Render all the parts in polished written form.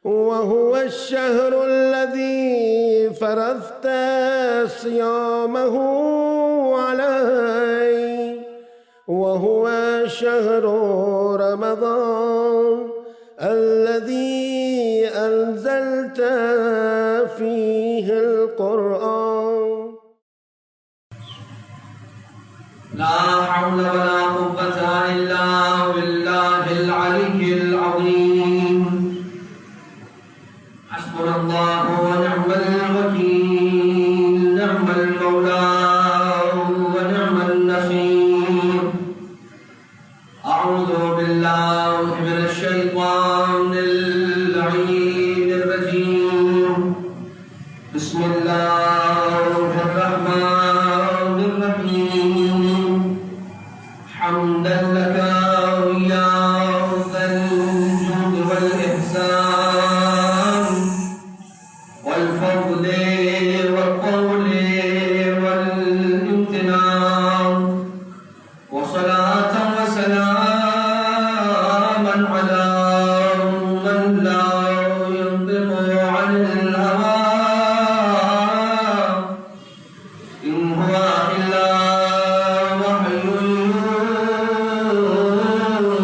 وهو الشهر الذي فرضت صيامه علي وهو شهر رمضان الذي أنزلت فيه القرآن. لا حول ولا قوة إلا بالله العلي العظيم. حسبنا الله ونعم الوكيل، نعم المولى ونعم النصير. أعوذ بالله من الشيطان اللعين الرجيم. بسم الله الرحمن الرحيم. حمدا لك يا ذا الجود والإحسان والفضل والطول والامتنان، وصلاة وسلاما على من لا ينطق عن الهوى إن هو إلا وحي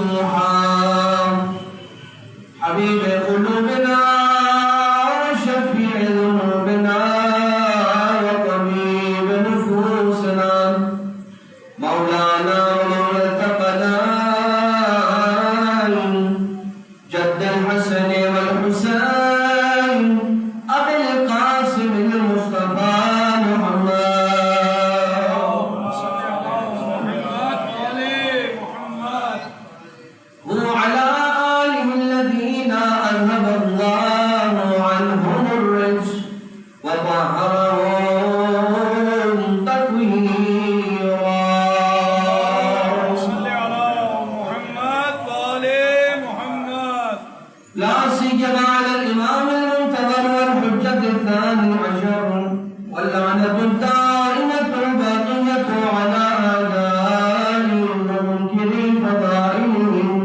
يوحى. حبيب قلوبنا وشفيع ذنوبنا وطبيب نفوسنا، مولانا ومولى الثقلين، جد الحسن والحسين، أبي القاسم المصطفى محمد. وعلى آله الذين أذهب الله عنهم الرجس وطهرهم تطهيرا. صل على محمد وآل محمد. لا سيما على الإمام المنتظر والحجة الثاني عشر، واللعنة الدائمة الباقية على أعدائهم ومنكري فضائلهم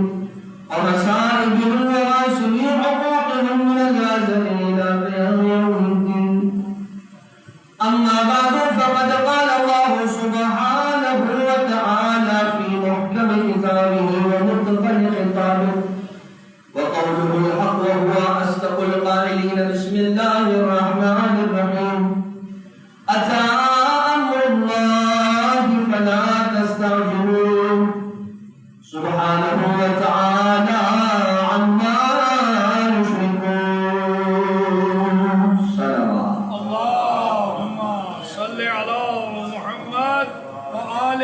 ومسائبهم وغاسلي حقوقهم من الآزلين إلى قيام يوم الدين. أما بعد، فقد قال الله سبحانه وتعالى في محكم كتابه ومتقن خطابه وقوله الحق وهو أصدق القائلين. بسم الله الرحمن الرحيم. أتى أمر الله فلا تستعجلوه سبحانه وتعالى عما يشركون. صلوات. اللهم صل على محمد وآل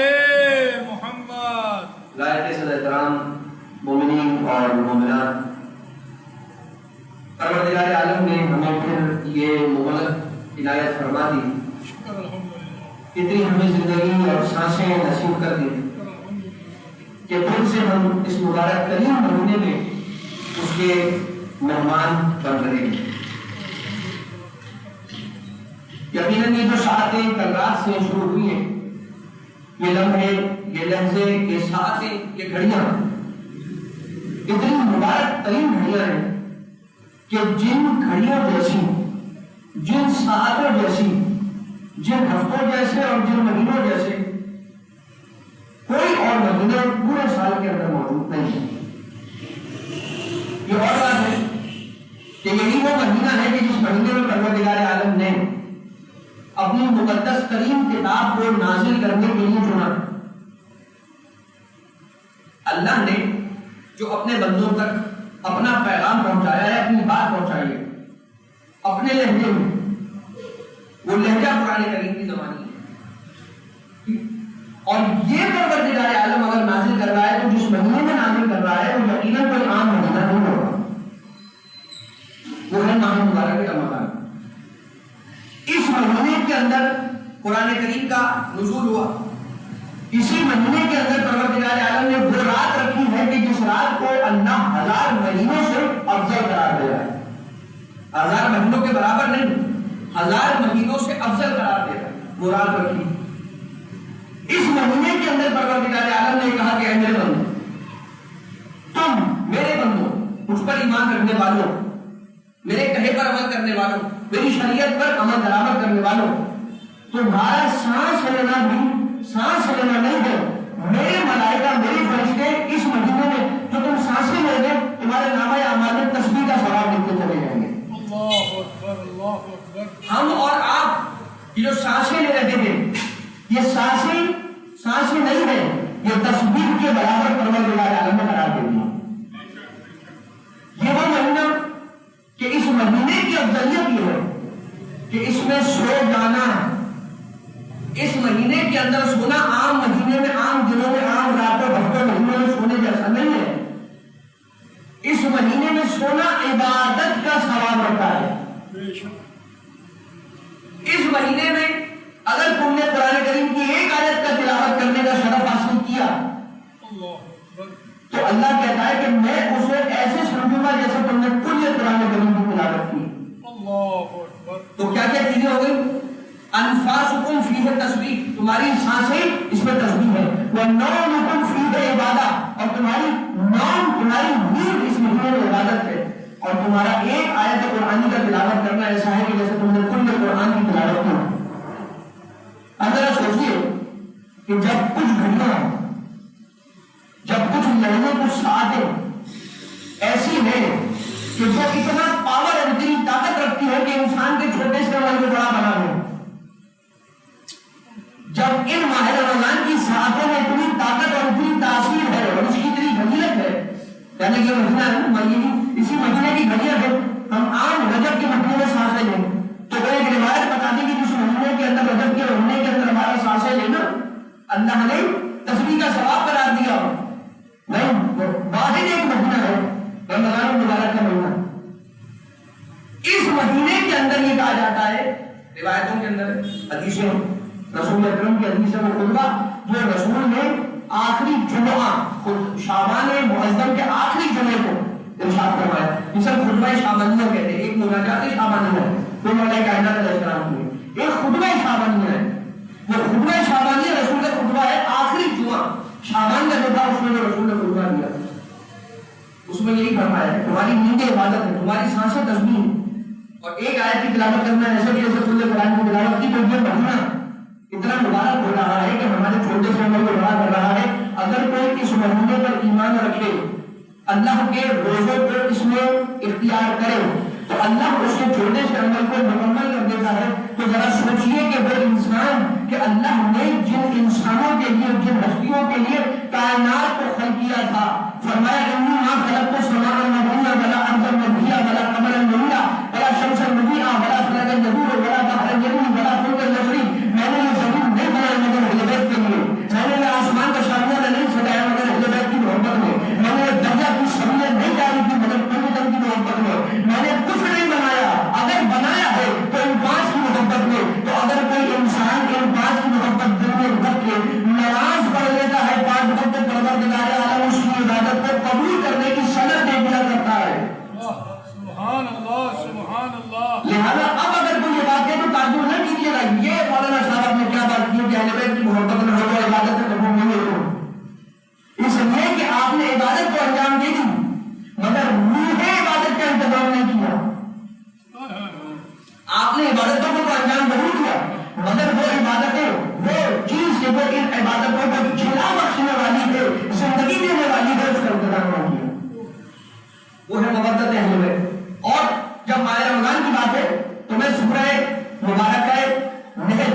محمد. لائق صدر احترام مومنین اور مومنات، پروردگار عالم نے ہمیں پھر یہ مبلغ عنایت فرما دی، اتنی ہمیں زندگی اور سانسیں نصیب کر دی کہ پھر سے ہم اس مبارک ترین مہینے میں اس کے مہمان بن رہے ہیں۔ یقیناً یہ جو ساعتیں کل رات سے شروع ہوئی ہیں، یہ لمحے، یہ لحظے، یہ ساعتیں، یہ گھڑیاں اتنی مبارک ترین گھڑیاں ہیں کہ جن گھڑیوں جیسی، جن ساعتوں جیسی، جن ہفتوں جیسے اور جن مہینوں جیسے کوئی اور مہینہ پورے سال کے اندر موجود نہیں ہے۔ یہ اور بات ہے کہ یہی وہ مہینہ ہے کہ جس مہینے میں پروردگار عالم نے اپنی مقدس ترین کتاب کو نازل کرنے کے لیے چنا۔ اللہ نے جو اپنے بندوں تک اپنا پیغام پہنچایا ہے، اپنی بات پہنچائی ہے اپنے لہجے میں، وہ لہجہ قرآن کریم کی زبانی ہے۔ اور یہ پروردگار عالم اگر نازل کر رہا ہے تو جس مہینے میں نازل کر رہا ہے وہ یقیناً کوئی عام مہینہ نہیں ہوگا، وہ ہے ماہ مبارک رمضان۔ اس مہینے کے اندر قرآن کریم کا نزول ہوا، اسی مہینے کے اندر پروردگار عالم نے وہ رات رکھی ہے کہ جس رات کو اللہ 1000 مہینوں سے افضل قرار دے رہا ہے۔ 1000 مہینوں کے برابر نہیں، 1000 مہینوں سے افضل قرار دے رہا ہے، وہ رات رکھی۔ اس مہینے کے اندر پروردگار عالم نے کہا کہ اے میرے بندو، تم میرے بندو، مجھ پر ایمان رکھنے والوں، میرے کہے پر عمل کرنے والوں، میری شریعت پر عمل درآمد کرنے والوں، تمہارا سانس لینا بھی سانس لینا نہیں ہے، میرے ملائکہ میرے فرشتے اس مہینے میں جو تم سانسیں لے گے تمہارے نامہ اعمال میں تسبیح کا ثواب لکھتے چلے جائیں گے۔ اللہ اکبر، اللہ اکبر۔ ہم اور آپ یہ جو سانسیں لے رہے تھے، یہ سانسیں نہیں ہے، یہ تسبیح کے برابر پروردگار عالم نے قرار دے دیا۔ یہ وہ مہینہ کہ اس مہینے کی افضلیت یہ ہے کہ اس میں سو جانا، اس مہینے کے اندر سونا عام مہینے میں، عام دنوں میں، عام راتوں بھٹوں مہینوں میں سونے جیسا نہیں ہے۔ اس مہینے میں سونا عبادت کا ثواب رکھتا ہے۔ اس مہینے میں اگر تم نے قرآن کریم کی ایک آیت کا تلاوت کرنے کا شرف حاصل کیا تو اللہ کہتا ہے کہ میں اسے ایسے سمجھوں گا جیسے تم نے کل قرآن کریم کی تلاوت کی۔ تو کیا کیا چیزیں ہو گئی؟ انفاسکم فیہ تسبیح، تمہاری سانسیں اس میں تسبیح ہے، ونومکم فیہ عبادت، اور تمہاری نیند اس مہینے میں عبادت ہے، اور تمہارا ایک آیت قرآن کا تلاوت کرنا ایسا ہے کہ جیسے تم نے کل قرآن کی تلاوت کی۔ اب ذرا سوچیے کہ جب کچھ گھڑیاں، جب کچھ لڑنے، کچھ ساعتیں ایسی ہیں کہ جو اتنا پاور اور اتنی طاقت رکھتی ہے کہ انسان کے چھوٹے سے عمل کو بڑا بنا دے، جب ان ماہ رمضان کی ساعتوں میں اتنی طاقت اور اتنی تاثیر ہے اور اس کی اتنی فضیلت ہے، یعنی کہ مہینہ ہے، اسی مہینے کی گھڑیاں ہیں، ہم عام رجب کے مہینے میں سانسیں لیں تو وہ ایک روایت بتاتی کہ جس مہینے کے اندر، رجب کے مہینے کے اندر ہمارا سانسیں لینا اللہ نے تسبیح کا ثواب قرار دیا۔ نہیں، واحد ایک مہینہ ہے رمضان المبارک کا مہینہ، اس مہینے کے اندر یہ کہا جاتا ہے، روایتوں کے اندر حدیثیں، رسول اکرم کی حدیث میں خطبہ جو رسول نے آخری جمعہ، شعبان معظم کے آخری جمعے کو ارشاد فرمایا، جسے خطبہ شعبانیہ کہتے ہیں، ایک مناجات شعبانیہ ہے، دو ملائکہ کائنات علیہ السلام کی، ایک خطبہ شعبانیہ ہے۔ وہ خطبہ شعبانیہ رسول کا خطبہ ہے، آخری جمعہ شعبان کا جو تھا اس میں رسول نے خطبہ دیا، اس میں یہی فرمایا ہے تمہاری نیندیں عبادت ہے، تمہاری سانسیں تسبیح ہے، اور ایک آیت کی تلاوت کرنا ایسا کہ جیسے کل قرآن کی تلاوت کی، تو یہ مہینہ اتنا مبارک ہو رہا ہے کہ ہمارے چھوٹے سے عمل کو بڑا کر رہا ہے۔ اگر کوئی اس مہینے پر ایمان رکھے، اللہ کے روزوں کو اس میں اختیار کرے، تو اللہ اس کے چھوٹے سے عمل کو مکمل کر دیتا ہے۔ تو ذرا سوچئے کہ وہ انسان کہ اللہ نے جن انسانوں کے لیے، جن ہستیوں کے لیے کائنات کو خلق کیا تھا، فرمایا انی ما خلقت السماء والارض ولا ارضا مدیا ولا قمرا منیرا ولا شمسا منیرا ولا فلکا یدور ولا بحرا یجری ولا فلکا یجری، میں نے یہ زمین نہیں بنائی مگر اہل بیت کے لیے، میں نے یہ آسمان کا شامیانہ نہیں سجایا مگر اہل بیت کی محبت میں، میں نے دریا کی سبیلیں نہیں ڈالی تھی مگر قربت کی محبت میں نے کچھ نہیں بنایا، اگر بنایا ہے تو ان پانچ کی محبت میں۔ تو اگر کوئی انسان ان پانچ کی محبت دل میں رکھ کے نماز پڑھ لیتا ہے، پانچ وقت پروردگار عالم اس کی عبادت کو قبول کرنے کی صدر دے دیا کرتا ہے۔ سبحان اللہ، سبحان اللہ۔ لہذا اب اگر کوئی یہ بات ہے تو تعجب نہ کیجیے گا، یہ مولانا صاحب نے کیا بات کی کہ اہل بیت کی محبت میں ہو تو عبادت میں قبول نہیں ہو، اس لیے کہ آپ نے عبادت کو انجام دے دی مگر روح عبادت کا انتظام نہیں کیا۔ آپ نے عبادتوں کو تو انجام ضرور دیا مگر وہ عبادتیں، وہ چیز کہ وہ ان عبادتوں کو جلا بخشنے والی ہے، زندگی دینے والی ہے، اس کا انتظام نہیں کیا، وہ ہے مودت اہل بیت۔ اور جب ماہ رمضان کی بات ہے تو میں سورہ مبارکہ نحل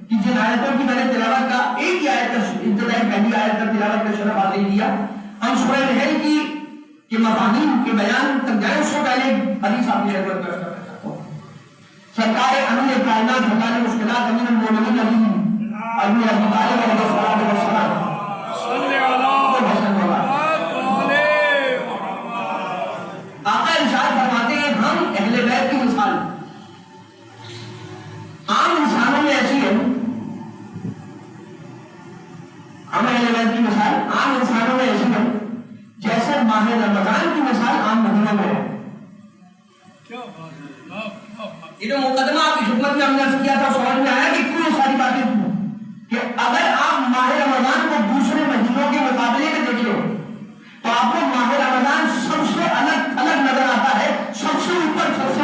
کی جن آیتوں کی میں نے تلاوت کا ایک ہی آیت کا ابتدائی پہلی آیت کا تلاوت کا شرف حاصل کیا، ہم سورہ نحل کی کے مفاہیم کے بیان تک جائیں اس سے پہلے حدیث آپ کی خدمت میں کرنا چاہتا ہوں۔ سرکار امین کائنات حلال مشکلات امین المومنین علی ابن ابی طالب علیہ الصلوۃ والسلام صلی اللہ علیہ آقا ارشاد فرماتے ہیں ہم اہل بیت کی مثال عام انسانوں میں ایسی ہے، ہم اہل بیت کی مثال عام انسانوں میں ایسی ہے جیسے ماہ رمضان کی مثال عام مہینوں میں ہے۔ یہ جو مقدمہ آپ کی خدمت میں ہم نے عرض کیا تھا، سمجھ میں آیا کہ کیوں یہ ساری باتیں کی کہ اگر آپ ماہ رمضان کو دوسرے مہینوں کے مقابلے میں دیکھیں تو آپ کو ماہ رمضان سب سے الگ نظر آتا ہے، سب سے اوپر، سب سے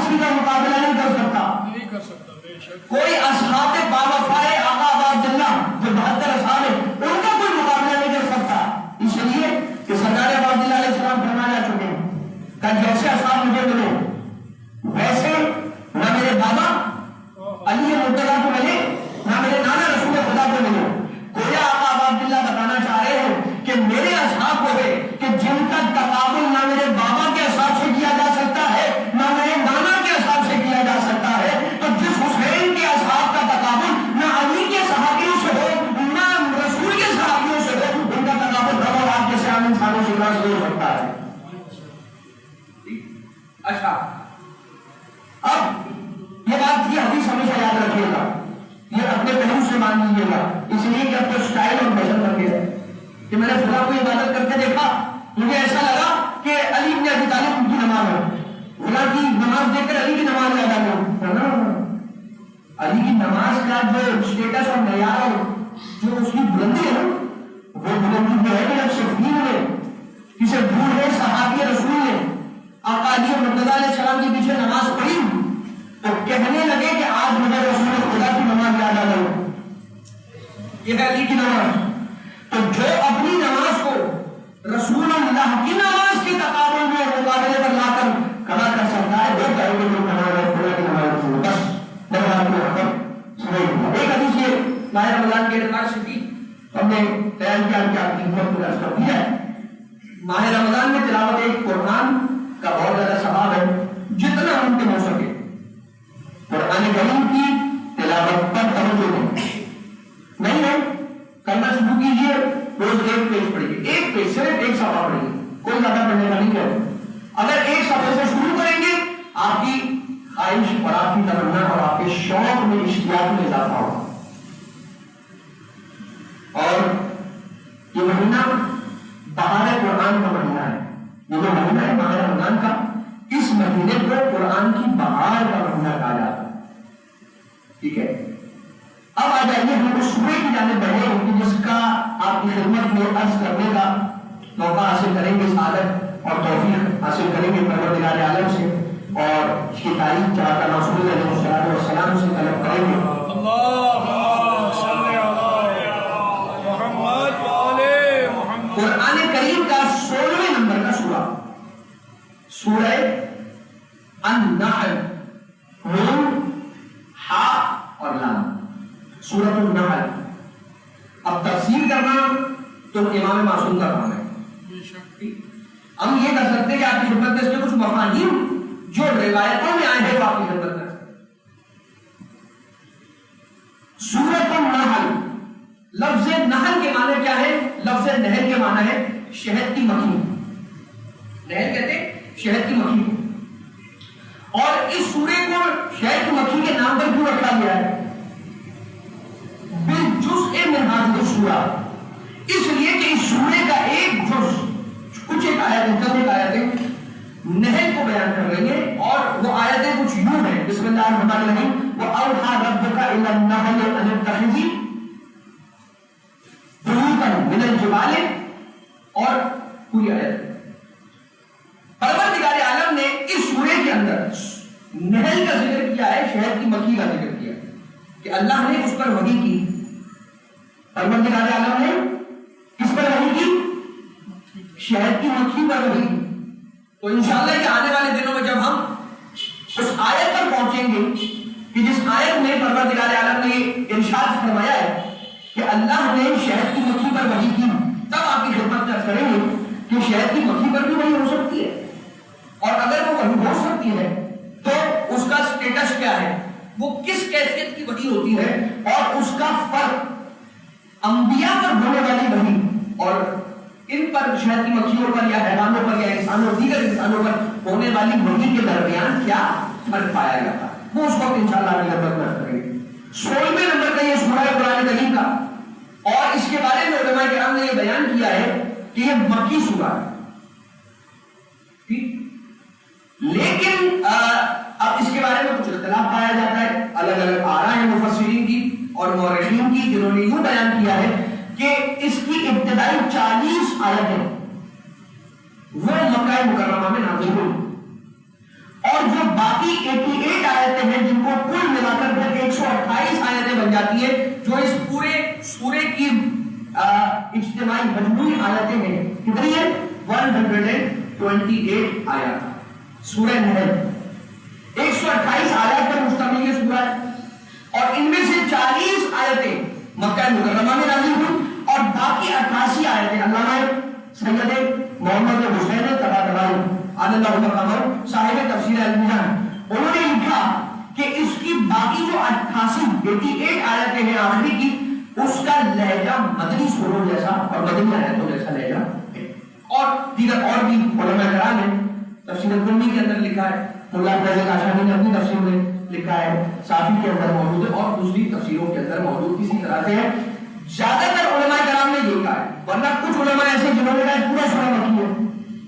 کسی کا مقابلہ نہیں کر سکتا. نہیں کر سکتا بے شک. کوئی اصحاب باوفائے آقا ابا عبداللہ جو 72 اصحاب ہیں ان کا کوئی مقابلہ نہیں کر سکتا. اس لیے کہ سرکار ابا عبداللہ علیہ السلام فرمایا چکے ہیں کہ جیسے اصحاب مجھے ملے ویسے نہ میرے بابا علی مرتضیٰ کو ملے نہ میرے نانا رسول خدا کو ملے. گویا آقا ابا عبداللہ بتانا چاہ رہے ہیں کہ میرے اصحاب وہ ہے کہ جن کا تقابل نہ میرے بابا کے اصحاب سے کیا جا سکتا ہے نہ میرے نانا کے اصحاب سے کیا جا سکتا ہے. تو جس حسین کے اصحاب کا تقابل نہ علی کے صحابیوں سے ہو نہ رسول کے صحابیوں سے ہو, ان کا تقابل رب آپ جیسے عام انسانوں سے نہیں ہو سکتا ہے. اچھا اب یہ بات یہ حدیث ہمیشہ یاد رکھیے گا, یہ اپنے پہلو سے مان لیجیے گا. اس لیے کہ اپنے اسٹائل اور فیشن رکھے ہیں کہ میں نے خدا کو عبادت کرتے دیکھا مجھے ایسا لگا کہ علی بن ابی طالب ان کی نماز ہے, خدا کی نماز دیکھ کر علی کی نماز یاد آ گئی. علی کی نماز کا جو اسٹیٹس اور معیار اور جو اس کی بلندی ہے وہ بلندی جو ہے کہ جب شفیع نے کسی بوڑھے صحابی رسول نے آقا علی مرتضیٰ علیہ السلام کے پیچھے نماز پڑھی تو کہنے لگے کہ آج مجھے رسول خدا کی نماز یاد آ گئی, یہ ہے علی کی نماز. تو جو اپنی نماز کو رسول اللہ کی نماز کے تقابل میں مقابلے پر لا کر کھڑا کر سکتا ہے وہ کہے گا جو کھڑا ہے خدا کی نماز رسول. بس بات کو سمجھ. ایک حدیث یہ ماہ رمضان کے اعتبار سے بھی ہم نے بیان کیا کہ آپ کی خدمت میں عرض کر دیا ہے. ماہ رمضان میں تلاوت قرآن کا بہت زیادہ ثواب ہے. جتنا ممکن ہو سکے قرآن کریم کی تلاوت پر توجہ دیں. نہیں ہے کرنا شروع کیجیے, روز ایک پیج پڑھیے, ایک پیج صرف ایک صفحہ پڑھیے, کوئی زیادہ پڑھنے کا نہیں ہے. اگر ایک صفحے سے شروع کریں گے آپ کی خواہش اور آپ کی تمنا اور آپ کے شوق میں اشتیاق میں اضافہ ہوگا. اور یہ مہینہ بہار قرآن کا مہینہ ہے. یہ جو مہینہ ہے ماہ رمضان کا, اس مہینے کو قرآن کی بہار کا مہینہ کہا جاتا ہے. ٹھیک ہے, اب آ جائیے ہم اس سورے کی جانب بڑھیں جس کا آپ کی خدمت میں عرض کرنے کا موقع حاصل کریں گے, سعادت اور توفیق حاصل کریں گے پروردگار عالم سے, اور اس کی تعریف جہاں کا رسول علیہ السلام سے طلب کریں گے. قرآن کریم کا 16ویں نمبر کا سورہ سورہ النحل, نون ہا اور لام, سورۃ النحل. اب تفسیر کرنا تو امام معصوم کا کام ہے. ہم یہ کر سکتے ہیں کہ آپ کی خدمت میں اس میں کچھ مفاہیم جو روایتوں میں آئے ہیں وہ آپ کی خدمت میں. سورۃ النحل, لفظ نحل کے معنی کیا ہے؟ لفظ نہل کے معنی ہے شہد کی مکھی. نہل کہتے ہیں شہد کی مکھی. اور اس سورے کو شہد کی مکھی کے نام پر کیوں رکھا گیا ہے؟ بالجزء من هذه السورہ, اس لیے کہ اس سورے کا ایک جز کچھ ایک آیتیں نہل کو بیان کر رہی ہیں, اور وہ آیتیں کچھ یوں ہیں. بسم اللہ الرحمن الرحیم, وَأَوْحَى رَبُّكَ إِلَى النَّحْلِ أَنِ اتَّخِذِي بُيُوتًا مِنَ الْجِبَالِ, اور پوری آیت. پروردگار عالم نے اس سورے کے اندر نہل کا ذکر کیا ہے, شہد کی مکھی کا ذکر کیا کہ اللہ نے اس پر وحی کی. پروردگار عالم نے کس پر وحی کی؟ شہد کی مکھی پر وحی کی. تو انشاءاللہ کہ آنے والے دنوں میں جب ہم اس آیت پر پہنچیں گے کہ جس آیت میں پروردگار عالم نے ارشاد فرمایا ہے کہ اللہ نے شہد کی مکھی پر وحی کی, تب آپ کی خدمت میں کریں گے کہ شہد کی مکھی پر بھی وحی ہو سکتی ہے, اور اگر وہ وحی ہو سکتی ہے تو اس کا سٹیٹس کیا ہے, وہ کس کیفیت کی وحی ہوتی ہے, اور اس کا فرق انبیاء پر ہونے والی وحی اور ان پر شہد کی مکھیوں پر یا حیوانوں پر یا انسانوں دیگر انسانوں پر ہونے والی وحی کے درمیان کیا فرق پایا جاتا ہے, وہ اس وقت انشاءاللہ آپ کی خدمت میں کریں گے. 16ویں نمبر کا یہ سورہ قرآن کریم کا, اور اس کے بارے میں علماء کرام نے یہ بیان کیا ہے کہ یہ مکی سورہ ہے. لیکن اب اس کے بارے میں کچھ اختلاف پایا جاتا ہے, الگ الگ آراء ہیں مفسرین کی اور مورخین کی, جنہوں نے یوں بیان کیا ہے کہ اس کی ابتدائی 40 آیتیں وہ مکہ مکرمہ میں نازل ہوئی, اور جو باقی 88 آیتیں ہیں جن کو کل ملا کر 128 آیتیں بن جاتی ہیں، جو اس پورے سورے کی اجتماعی مجموعی آیتیں ہیں، کتنی ہیں؟ 128 آیات. سورہ نحل 128 آیات پر مشتمل یہ سورہ ہے، اور ان میں سے 40 آیتیں مکہ مکرمہ میں نازل ہوئی اور باقی 88 آیتیں علامہ سید محمد حسین طباطبائی اللہ مقامر صاحب تفسیر المنان انہوں نے لکھا کہ اس کی باقی جو 88 آیتیں ہیں آخری کی، اس کا لہجہ مدنی سوروں جیسا اور مدنی آیتوں جیسا لہجہ ہے. اور دیگر اور بھی علماء کرام ہیں، تفسیر القرطبی کے اندر لکھا ہے، ملا فیض کاشانی نے اپنی تفسیر میں لکھا ہے، صافی کے اندر موجود ہے اور دوسری تفسیروں کے اندر موجود اسی طرح سے ہے. زیادہ تر علماء کرام نے یہ کہا ہے، ورنہ کچھ علماء ایسے جنہوں نے کہا پورا سورہ مکی ہے،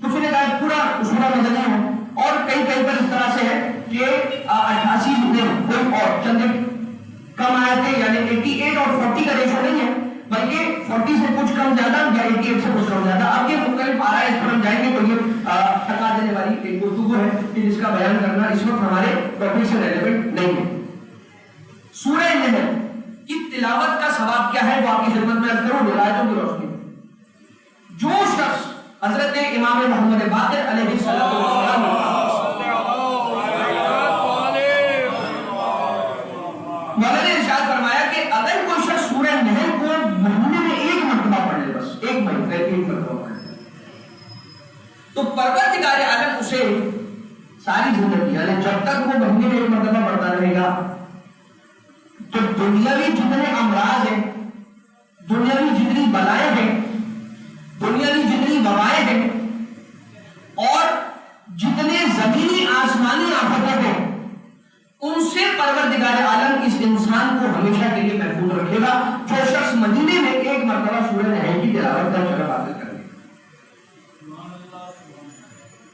کچھ نے کہا پورا سورہ مدنی ہے، اور کئی پر اس طرح سے ہے کہ 88 میں کوئی اور چند کم آیتیں یعنی 88 اور 40 کا ریشو نہیں ہے، بلکہ 40 سے کچھ کم زیادہ یا 88 سے کچھ کم زیادہ. اب یہ مختلف آ رہا ہے، اس پر ہم جائیں گے تو یہ تھکا دینے والی ایک گفتگو ہے کہ جس کا بیان کرنا اس وقت ہمارے ٹاپک سے ریلیونٹ نہیں ہے. سورہ نحل کی تلاوت کا ثواب کیا ہے وہ آپ کی خدمت میں عرض کروں ولایتوں کی روشنی. جو شخص حضرت امام محمد باقر علیہ السلام مولانا نے ارشاد فرمایا کہ اگر کوئی شخص سورہ نحل کو مہینے میں ایک مرتبہ پڑھ لے، بس ایک مرتبہ پڑھ لے، تو پروردگار عالم اسے ساری زندگی یعنی جب تک وہ مہینے میں ایک مرتبہ پڑھتا رہے گا تو دنیاوی جتنے امراض ہیں، دنیاوی جتنی بلائیں ہیں، دنیاوی جتنی وبائیں ہیں اور جتنے زمینی آسمانی آفتیں ہیں، ان سے پروردگار عالم اس انسان کو ہمیشہ کے لیے محفوظ رکھے گا جو شخص مدینے میں ایک مرتبہ سورہ نحل کی تلاوت کا شرف حاصل کرے.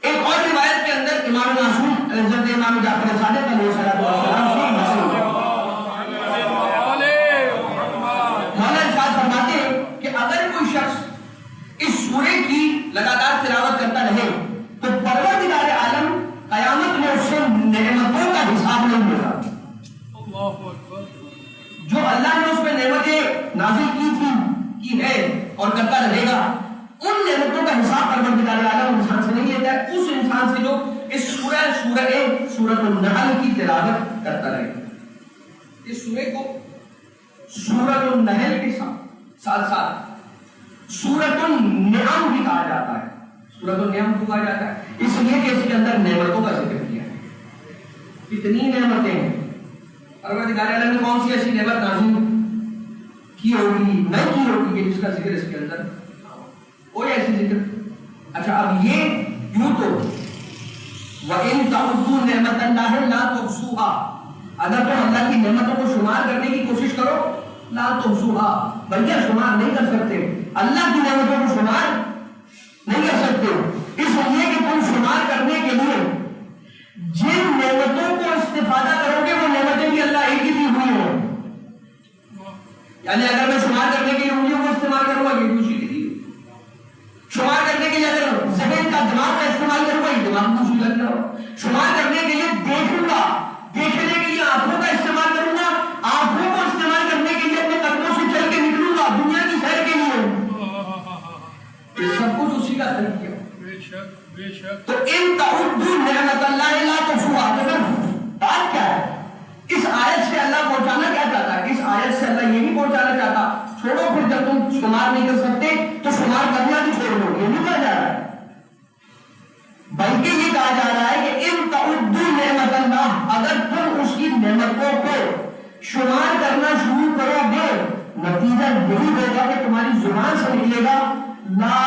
ایک اور روایت کے اندر امام معصوم حضرت امام جعفر صادق علیہ السلام مولانا ارشاد فرماتے ہیں کہ اگر کوئی شخص اس سورے کی لگاتار تلاوت کرتا رہے تو پروردگار عالم قیامت میں اس سے نعمتوں کا حساب نہیں ہوگا. جو اللہ نے اس پہ نعمتیں نازل کی ہے اور کرتا رہے گا، ان نعمتوں کا حساب پروردگار عالم انسان سے نہیں لیتا ہے، اس انسان سے جو اس سورۃ النحل کی تلاوت کرتا رہے. اس سورے کو سورۃ النحل کے ساتھ ساتھ سورۃ النعم بھی کہا جاتا ہے. سورۃ النعم کو کہا جاتا ہے اس لیے کہ اس کے اندر نعمتوں کا ذکر کیا ہے. کتنی نعمتیں ہیں، پروردگار عالم نے کون سی ایسی نعمت نازل کی ہوگی، نہیں کی ہوگی کہ جس کا ذکر اس کے اندر کوئی ایسی ذکر. اچھا اب یہ یوں تو وَإِن تَعُدُّوا نِعْمَتَ اللَّهِ لَا تُحْصُوهَا، اگر تم اللہ کی نعمتوں کو شمار کرنے کی کوشش کرو، لا تحصوها، بھیا شمار نہیں کر سکتے. اللہ کی نعمتوں کو شمار نہیں کر سکتے، اس لیے کہ تم شمار کرنے کے لیے جن نعمتوں کو استفادہ کرو گے وہ نعمتیں بھی اللہ ایک ہی دی ہوئی ہیں. یعنی اگر میں شمار کرنے کے لیے انگلیوں کو استعمال کروں گا یہ دوسری کی دی، شمار کرنے کے لیے اگر ذہن کا دماغ کا استعمال کروں گا یہ دماغ دوسری لگ رہا ہو، شمار کرنے کے لیے دیکھوں گا، دیکھنے کے لیے آنکھوں کا استعمال کروں گا، آنکھوں کو استعمال کرنے کے لیے اپنے قدموں سے چل کے نکلوں گا دنیا کی سیر کے لیے. یہ سب کچھ اسی کا طریقہ ہے. تو ان تعدوا نعمت اللہ لا تحصوها، تو بات کیا ہے؟ اس آیت سے اللہ پہنچانا کیا چاہتا ہے؟ اس آیت سے اللہ یہ نہیں پہنچانا چاہتا چھوڑو پھر جب تم شمار نہیں کر سکتے تو شمار کرنا بھی چھوڑ دو، یہ نہیں کہا جا رہا ہے، بلکہ یہ کہا جا رہا ہے کہ ان تعدوا نعمت اللہ، اگر تم اس کی نعمتوں کو شمار کرنا شروع کرو گے نتیجہ یہی ہوگا کہ تمہاری زبان سے نکلے گا لا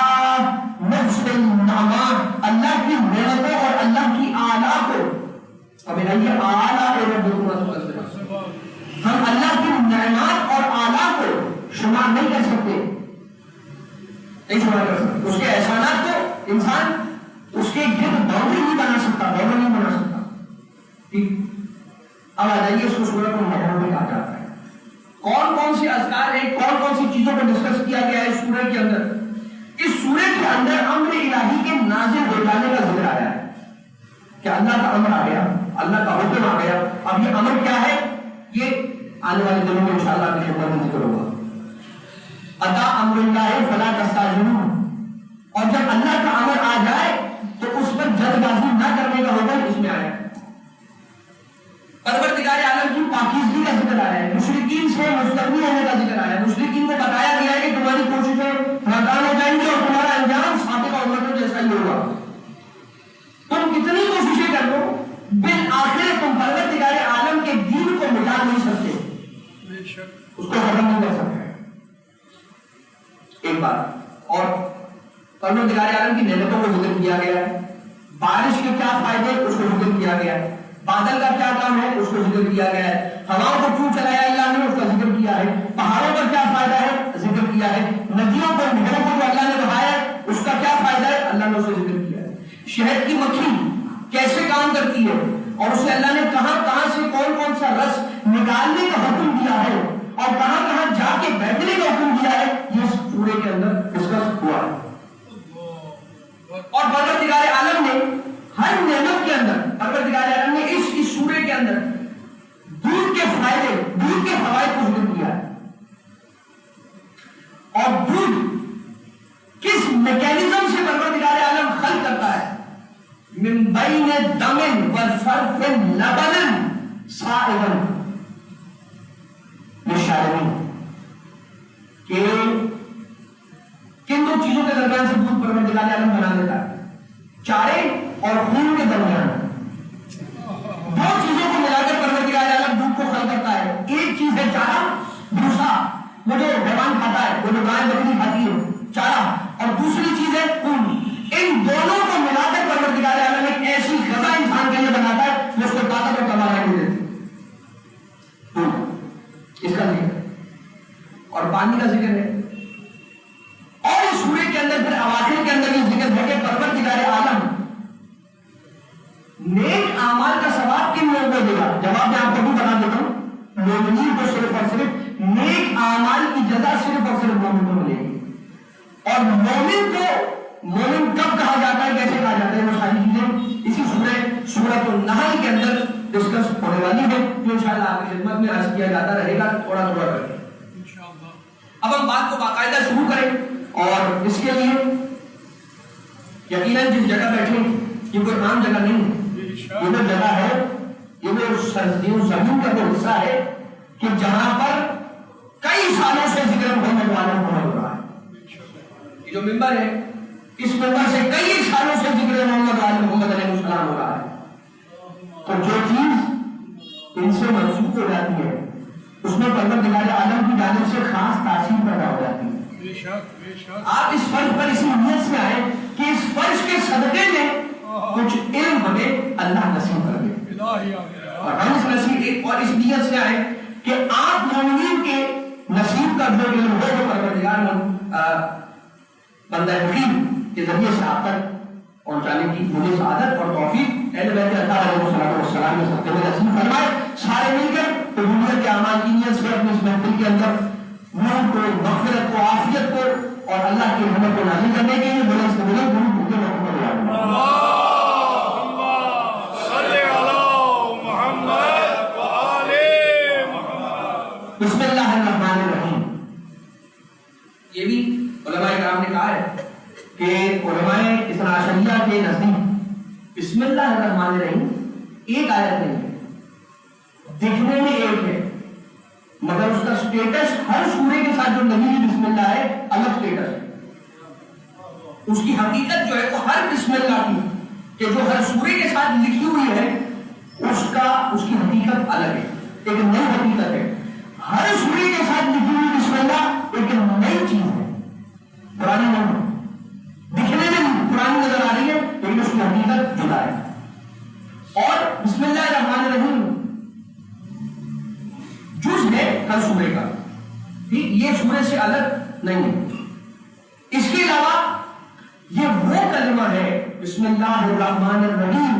نحصي النعمات، اللہ کی نعمتوں اور اللہ کی آلہ کو. اب یہ آلہ ہم اللہ کی نعمات اور آلہ کو شمار نہیں کر سکتے، نہیں شمار کر سکتے. اس کے احسانات کو انسان اس کے گرد باؤنڈری نہیں بنا سکتا، باؤنڈری نہیں بنا سکتا. ٹھیک، اب آ جائیے اس کو سورۃ النحل میں کہا جاتا ہے. کون کون سی اذکار ہیں، کون کون سی چیزوں کو ڈسکس کیا گیا ہے اس سورہ کے اندر. اس سورہ کے اندر امر الہی کے نازل ہو جانے کا ذکر آیا ہے. کہ اللہ کا امر آ گیا، اللہ کا حکم آ گیا. اب یہ امر کیا ہے یہ آنے والے دنوں میں انشاءاللہ آپ کی خدمت میں ذکر ہوگا. اتا امر اللہ فلا تستعجلوہ، اور جب اللہ کا امر آ جائے تو اس پر جلد بازی نہ کرنے کا حکم اس میں آیا. پروردگار عالم کی پاکیزگی کا ذکر آیا ہے، مشرکین سے مستغنی ہونے کا ذکر آیا ہے. مشرکین کو بتایا گیا ہے کہ تمہاری کوششیں ناکام ہو جائیں گی اور تمہارا انجام سابقہ امتوں جیسا ہی ہوگا. تم کتنی کوششیں کر لو بالآخر تم پروردگار عالم کے دین کو مٹا نہیں سکتے، اس کو ختم نہیں کر سکتے. ایک بات اور، پروردگار عالم کی نعمتوں کو ذکر کیا گیا ہے. بارش کے کیا فائدے اس کو ذکر کیا گیا ہے. بادل کا کیا کام ہے اس کو ذکر کیا گیا ہے. ہواؤں کو کیوں چلایا اللہ نے اس کا ذکر کیا ہے. پہاڑوں کا کیا فائدہ ہے ذکر کیا ہے. ندیوں کو نہروں کو جو اللہ نے بہایا ہے اس کا کیا فائدہ ہے اللہ نے اسے ذکر کیا ہے. شہد کی مکھی کیسے کام کرتی ہے اور اسے اللہ نے کہاں کہاں سے کون کون سا رس نکالنے کا حکم دیا ہے اور کہاں کہاں جا کے بیٹھنے کا حکم دیا ہے، یہ سورے کے اندر ڈسکس ہوا ہے. اور پروردگار عالم نے ہر نعمت کے اندر، پروردگار عالم نے اس سورے کے اندر دودھ کے فائدے، دودھ کے فوائد کو ذکر کیا ہے. اور دودھ کس میکینزم سے پروردگار عالم خلق کرتا ہے. من بین دم وفرث لبن سائغا للشاربین، کہ کن دو چیزوں کے درمیان سے دودھ پروردگار عالم بنا دیتا ہے. چارے اور خون کے درمیان دو چیزوں کو ملا کر پروردگار عالم دودھ کو خلق کرتا ہے. ایک چیز ہے چارہ، دوسرا وہ جو حیوان کھاتا ہے، وہ جو گائے بکری کھاتی ہے چارہ، اور دوسری چیز ہے خون. ان دونوں کو ملا کر پروردگار عالم ایک ایسی غذا انسان کے لیے بناتا ہے جو اس کو طاقت اور کمال نہیں دیتی. اس کا ذکر اور پانی کا ذکر ہے. اور اس سورے کے اندر پھر اواخر کے اندر یہ ذکر ہے کہ پروردگار عالم نیک اعمال کا ثواب کن لوگوں کو دے گا. جواب میں آپ کو بھی بتا دیتا ہوں، مومنین کو صرف اور صرف نیک اعمال کی جزا صرف اور صرف مومن کو ملے گی. اور مومن کو مومن کب کہا جاتا ہے، کیسے کہا جاتا ہے، وہ ساری چیزیں اسی سورۃ النحل کے اندر ڈسکس ہونے والی ہے، جو انشاءاللہ آپ کی خدمت میں عرض کیا جاتا رہے گا تھوڑا تھوڑا کر کے. اب ہم بات کو باقاعدہ شروع کریں، اور اس کے لیے یقیناً جس جگہ بیٹھے یہ کوئی عام جگہ نہیں ہے. یہ وہ جگہ ہے، یہ وہ زمین کا وہ حصہ ہے کہ جہاں پر کئی سالوں سے ذکر محمد عالم ہو رہا ہے. یہ جو ممبر ہے اس ممبر سے کئی سالوں سے ذکر محمد عالم محمد علیہ السلام ہو رہا ہے. تو جو چیز ان سے منسوخ ہو جاتی ہے اس میں پروردگار عالم کی جانب سے خاص تاثیر پیدا ہو جاتی ہے. آپ اس فرض پر اسی نیت سے آئے کہ اس فرض کے صدقے میں کچھ علم ہمیں اللہ نصیب کر دے، اور ہم اس نصیب اور اس نیت سے آئے کہ آپ مومنین کے نصیب کا جو علم ہو وہ پروردگار بندہ یقین کے ذریعے سے آپ تک پہنچانے کی مجھے سعادت اور توفیق اہل بیت اطہار علیہ السلام کے صدقے میں نصیب فرمائے. سارے مل کر قبولیت کے اعمال کی نیت سے اپنے اس محفل کے اندر نور کو، مغفرت کو، عافیت کو اور اللہ کی رحمت کو نازل کرنے کے لیے بولے سے بولے درود بھیجے محمد بسم اللہ الرحمن الرحیم. یہ بھی علماء کرام نے کہا ہے کہ علماء اثنا عشریہ کے نزدیک بسم اللہ الرحمن الرحیم ایک آیت نہیں ہے، دکھنے میں ایک ہے مگر اس کا سٹیٹس ہر سورے کے ساتھ جو نبی بسم اللہ ہے الگ سٹیٹس ہے. اس کی حقیقت جو ہے وہ ہر بسم اللہ کی کہ جو ہر سورے کے ساتھ لکھی ہوئی ہے اس کی حقیقت الگ ہے، ایک نئی حقیقت ہے. ہر سورے کے ساتھ لکھی ہوئی بسم اللہ ایک نئی چیز ہے، پرانی نہیں، دکھنے میں پرانی نظر آ رہی ہے لیکن اس کی حقیقت جدا ہے. اور بسم اللہ الرحمن الرحیم جز ہے ہر سورے کا، یہ سورے سے الگ نہیں ہے. اس کے علاوہ یہ وہ کلمہ ہے بسم اللہ الرحمن الرحیم،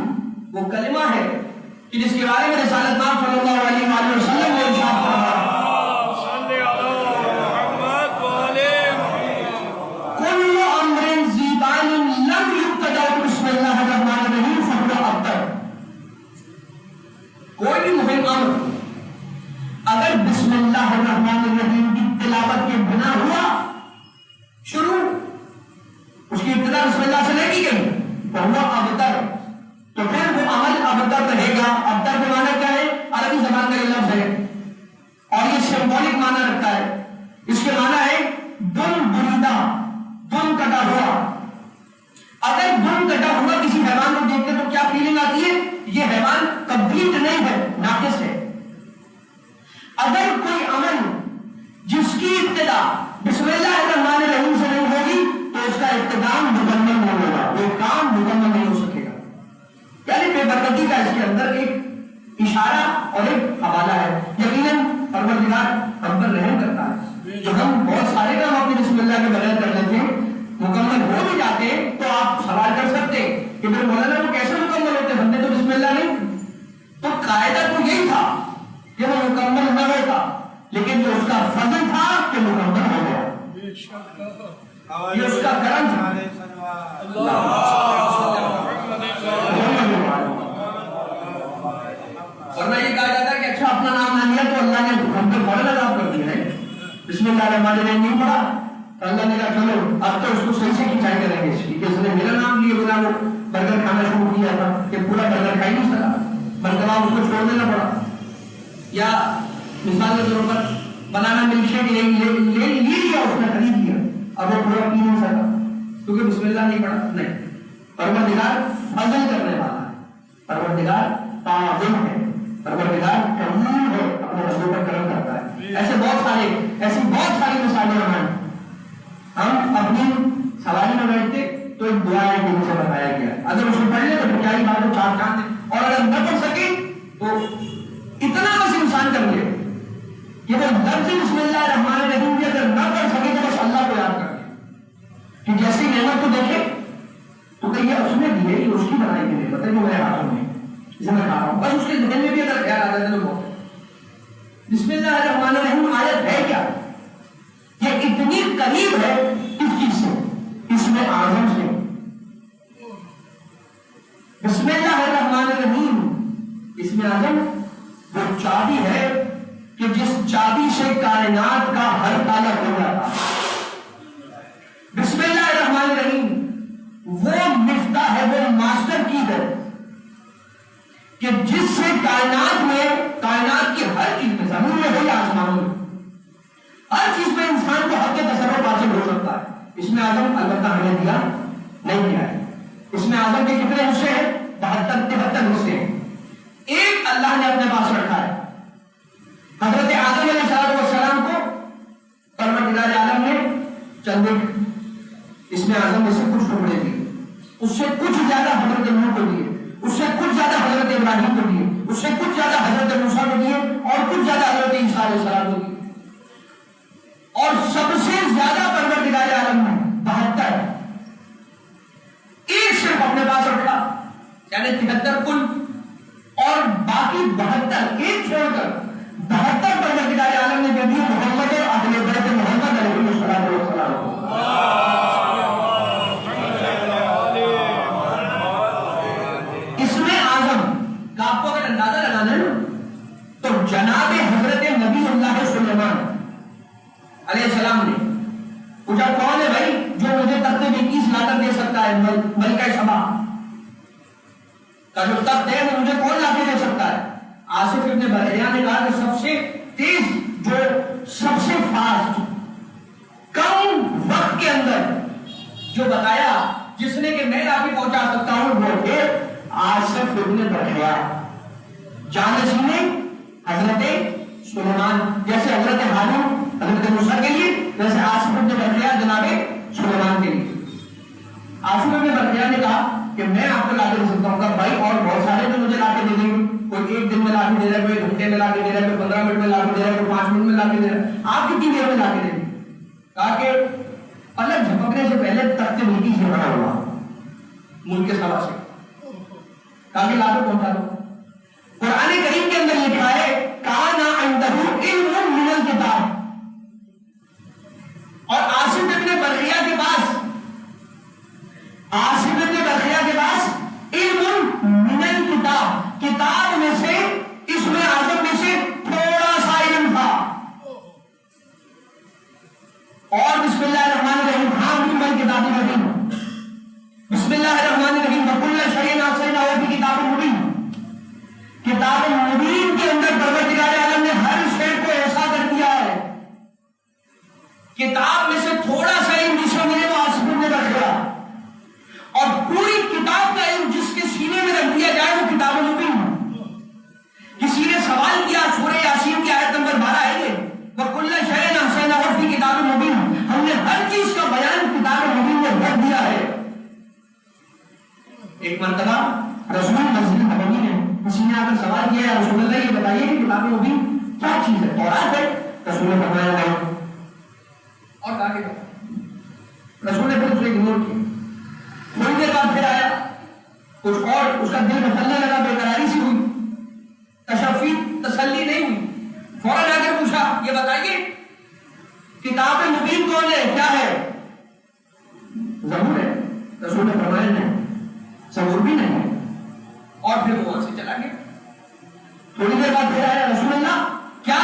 وہ کلمہ ہے کہ جس کے بارے میں رسالت مآب صلی اللہ علیہ وآلہ وسلم نے ارشاد فرمایا کل امر ذی بال لم یبتدأ بسم اللہ الرحمن الرحیم فهو ابتر. کوئی بھی مہم امر اگر بسم اللہ الرحمن الرحیم کی تلاوت کے بنا ہوا شروع، اس کی ابتدا بسم اللہ سے نہیں کی گئی تو ہوا ابتر، تو پھر وہ عمل ابتر رہے گا۔ ابتر کا معنی کیا ہے؟ عربی زبان کا یہ لفظ ہے اور یہ سمبولک معنی رکھتا ہے۔ اس کے معنی ہے دم بریدہ، دم کٹا ہوا۔ اگر دم کٹا ہوا کسی حیوان کو دیکھتے تو کیا فیلنگ آتی ہے؟ یہ حیوان کمپلیٹ نہیں ہے، ناقص ہے۔ اگر کوئی عمل جس کی ابتدا بسم اللہ الرحمن الرحیم سے نہیں ہوگی تو اس کا اختتام مکمل نہیں ہوگا، وہ کام مکمل نہیں ہو سکے گا۔ یعنی بے برکتی کا اس کے اندر ایک اشارہ اور ایک حوالہ ہے۔ یقیناً پروردگار ہم پر رحم کرتا ہے۔ جو ہم بہت سارے کام اپنے بسم اللہ کے بغیر کر لیتے ہیں، مکمل ہو بھی جاتے ہیں تو آپ سوال کر سکتے کہ پھر مولانا وہ کیسے مکمل ہوتے؟ ہم نے تو بسم اللہ نہیں، تو قاعدہ تو یہی تھا کہ وہ مکمل نہ ہوتا، لیکن جو اس کا فضل تھا کہ مکمل ہو گیا، یہ اس کا کرم تھا۔ اور میں یہ کہا جاتا کہ اچھا اپنا نام نہ لیا تو اللہ نے ہم پہ فوراً عذاب کر دیا ہے۔ بسم اللہ الرحمن الرحیم نہیں پڑھا تو اللہ نے کہا چلو اب تو اس کو صحیح سے کھینچائی کریں گے، اس کی کہ اس نے میرا نام لیے بنا وہ برگر کھانا شروع کیا تھا کہ پورا برگر کھا ہی نہیں سکا، مرتبہ اس کو چھوڑ دینا پڑا۔ یا مثال کے طور پر بنانا ملک شیک لے لیا، اس نے خرید لیا، اب وہ پورا پی نہیں سکا کیونکہ بسم اللہ نہیں پڑھا۔ نہیں، پروردگار فضل کرنے والا ہے، پروردگار تعظیم ہے، پروردگار کریم ہے، اپنے بندوں پر کرم کرتا ہے۔ ایسے بہت ساری مثالیں ہیں۔ ہم اپنی سواری میں بیٹھتے تو ایک دعا ہے کہ اسے بتایا گیا، اگر اسے پڑھ لے تو کیا ہی بات ہے، چار چاند ہے، اور اگر نہ پڑھ سکے تو اتنا بس انسان کر لے کہ وہ لفظ بسم اللہ الرحمن الرحیم بھی اگر نہ پڑھ سکے تو بس اللہ کو یاد کر لے کہ جیسی نعمت کو دیکھے تو کہ یہ اس نے دی ہے، یہ اس کی بنائی کی نعمت ہے جو میرے ہاتھوں میں جسے میں کھا رہا ہوں، بس اس کے ذہن میں بھی اگر خیال آ جاتا ہے تو بسم اللہ الرحمن الرحیم آیت ہے کیا؟ یہ اتنی قریب ہے اس چیز سے، اسم اعظم سے۔ بسم اللہ الرحمن الرحیم اسم اعظم وہ چابی ہے کہ جس چابی سے کائنات کا ہر تالا کھل جاتا ہے۔ بسم اللہ الرحمن الرحیم وہ مفتاح ہے، وہ ماسٹر کی ہے کہ جس سے کائنات کی ہر چیز میں، زمین میں ہو یا آسمانوں میں، ہر چیز میں انسان کو حق تصرف حاصل ہو سکتا ہے۔ اس میں اعظم البتہ ہمیں دیا نہیں دیا ہے۔ اس میں اعظم کے کتنے حصے ہیں؟ 73 حصے ہیں، ایک اللہ نے اپنے پاس رکھا ہے۔ حضرت آدم علیہ السلام کو پروردگار عالم نے چند اس میں اعظم میں سے کچھ ٹکڑے دیے، اس سے کچھ زیادہ حضرت نوح کو دیے، اس سے کچھ زیادہ حضرت ابراہیم کو دیے، اس سے کچھ زیادہ حضرت موسیٰ کو دیے، اور کچھ زیادہ حضرت عیسیٰ علیہ السلام کو دیے، اور سب سے زیادہ پروردگار عالم نے 72 ایک صرف اپنے پاس رکھا، یعنی 73 کل، اور باقی 72 ایک چھوڑ کر 72 پروردگار عالم نے دے دیے محمد اور اہل بیت محمد علیہ السلام۔ آپ کو اگر اندازہ لگانا ہے تو جناب حضرت نبی اللہ سلیمان علیہ السلام نے پوچھا کون ہے بھائی جو مجھے تخت بلقیس لا کر دے سکتا ہے؟ ملکہ سبا کا جو تخت ہے وہ مجھے کون لا کے دے سکتا ہے؟ آصف ابن برحیہ نے کہا کہ سب سے تیز، جو سب سے فاسٹ، کم وقت کے اندر جو بتایا جس نے کہ میں لا کے پہنچا سکتا ہوں وہ ہے آصف ابن برحیہ، جانشین حضرت سلیمان۔ جیسے حضرت ہارون حضرت موسیٰ کے لیے، ویسے آصف ابن برحیہ جناب سلیمان کے لیے۔ آصف ابن برحیہ نے کہا کہ میں آپ کو لا کے دے سکتا ہوں، کہ بھائی اور بہت سارے تو مجھے لا کے دے دیں گے، کوئی ایک دن میں لا کے دے رہا ہے، کوئی گھنٹے میں لا کے دے رہا ہے، کوئی 15 منٹ میں لا کے دے رہا ہے، کوئی 5 منٹ میں لا کے دے رہا ہے، آپ کتنی دیر میں لا کے دیں گے؟ کہا کہ پلک جھپکنے سے پہلے تخت بلقیس سے بنا ہوا ملک سبا سے، کہا کہ لا کے پہنچا دو۔ قرآن کریم کے اندر لکھا ہے کانا عندہ علم من الکتاب، اور آصف ابن برحیہ کے پاس علم من الکتاب، کتاب میں سے یا رسول اللہ یہ بتائیے کہ کتاب مبین کیا چیز ہے؟ تورات ہے؟ رسول نے فرمایا نہیں. اور کہا کہ رسول نے پھر اسے اگنور کیا. تھوڑی دیر بعد پھر آیا کچھ اور, اس کا دل مچلنے لگا, بےقراری سی ہوئی, تشفی تسلی نہیں ہوئی. فوراً آ کے پوچھا یہ بتائیے کتاب مبین کون ہے, کیا ہے؟ زبور ہے. رسول نے فرمایا نہیں, زبور بھی نہیں ہے. اور پھر وہ وہاں سے چلا گیا. تھوڑی دیر بعد پھر آیا, رسول اللہ کیا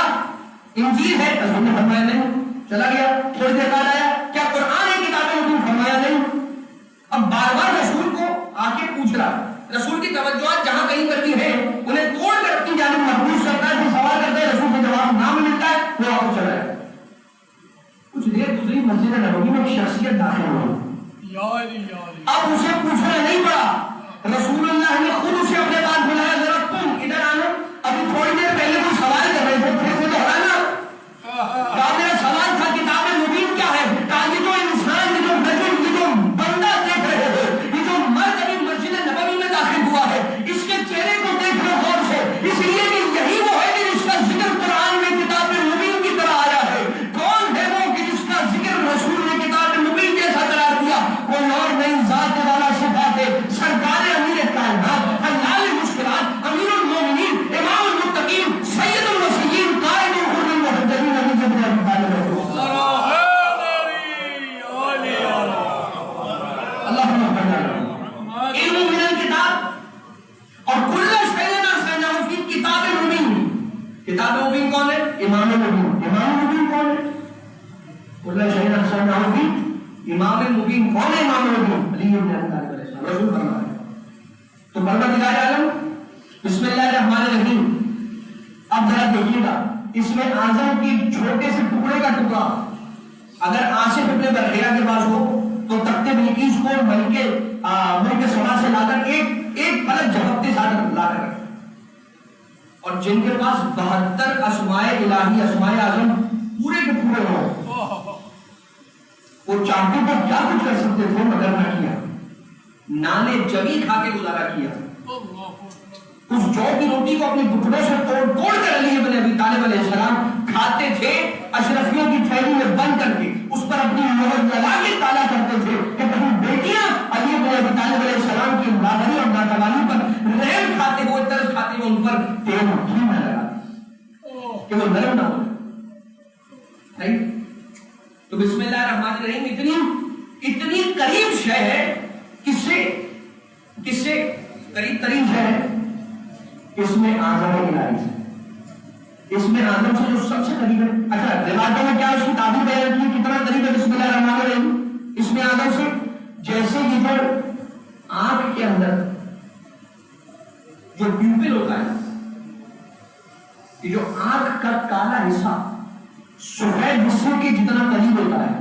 انجیل ہے؟ رسول نے فرمایا نہیں, چلا گیا. تھوڑی دیر بعد آیا, کیا قرآن ہے کتاب مبین؟ فرمایا نہیں. اب بار بار رسول کو آ کے پوچھ رہا. رسول کی توجہات جہاں کہیں پر بھی ہے انہیں توڑ کر اپنی جانب محفوظ کرتا ہے, سوال کرتا ہے, رسول سے جواب نہ ملتا ہے, وہ واپس چلا جائے. کچھ دیر گزری, مسجد نبوی میں ایک شخصیت داخل ہوئی. اب اسے پوچھنا نہیں پڑا, رسول اللہ نے خود اسے اپنے پاس بلایا, ذرا تم ادھر آنا. ابھی تھوڑی دیر پہلے کوئی سوال کر رہے تھے, پھر سے دوہرانا. کہا میرا سوال تھا کتاب مبین کیا ہے؟ کہا یہ جو انسان, یہ جو رجل, یہ جو بندہ دیکھ رہے ہو, یہ جو مرد ابھی مسجد نبوی میں داخل ہوا ہے, اس کے چہرے کو دیکھ لو غور سے, اس لیے کہ یہی وہ ہے کہ جس کا ذکر قرآن میں کتاب مبین کی طرح آیا ہے. کون ہے وہ کہ جس کا ذکر رسول نے کتاب مبین جیسا قرار دیا؟ کوئی اور نہیں, ذات والا صفات ہے, سرکار امیر کائنات, حلال مشکلات, امیر المومنین, امام المتقین, سید المسیحین, قائد الحر المحجبین, نبی ابن ابی طالب. اللہم بنا علم من الکتاب اور کل شیء احصیناہ فی کتاب مبین. کتاب مبین کون ہے؟ امام مبین. امام مبین کون ہے؟ کل شیء احصیناہ فی امام مبین. کون ہے امام مبین؟ علی ابن ابی طالب علیہ السلام. رسول فرمایا. تو پروردگار عالم بسم اللہ الرحمن الرحیم. اب ذرا دیکھیے گا, اس میں اعظم کی چھوٹے سے ٹکڑے کا ٹکڑا اگر آصف ابن برقیہ کے پاس ہو تو تخت بلقیس کو ملک سبا سے لا کر ایک پلک جھپکتے ساتھ لا کر رکھا. اور جن کے پاس 72 اسماء الہی, اسماء اعظم پورے کے پورے ہو, وہ چاہتے تو کیا کچھ کر سکتے تھے مگر نہ کیا. نانے جبی کھا کے گزارا کیا. اس جو کی روٹی کو اپنے ٹکڑوں سے توڑ کر علی ابن ابی طالب علیہ السلام کھاتے تھے, اشرفیوں کی تھیلی میں بند کر کے اس پر اپنی مہر لگا کے تالا کرتے تھے کہ کہیں بیٹیاں علی ابن ابی طالب علیہ السلام کی نادری اور ناتوانی پر رحم کھاتے ہوئے, ترس کھاتے ہوئے ان پر تیل گھی نہ لگا کہ وہ نرم نہ ہو. تو بسم اللہ الرحمن الرحیم اتنی قریب شے ہے, کس سے قریب ترین شے ہے؟ اس میں اعظم الہی سے, اس میں اعظم سے جو سب سے قریب ہے. اچھا روایتوں میں کیا اس کی تعبیر بیان کی کتنا قریب ہے بسم اللہ الرحمن الرحیم اس میں اعظم سے؟ جیسے یہ جو آنکھ کے اندر جو پیپل ہوتا ہے, یہ جو آنکھ کا کالا حصہ سفید حصے کے جتنا قریب ہوتا ہے,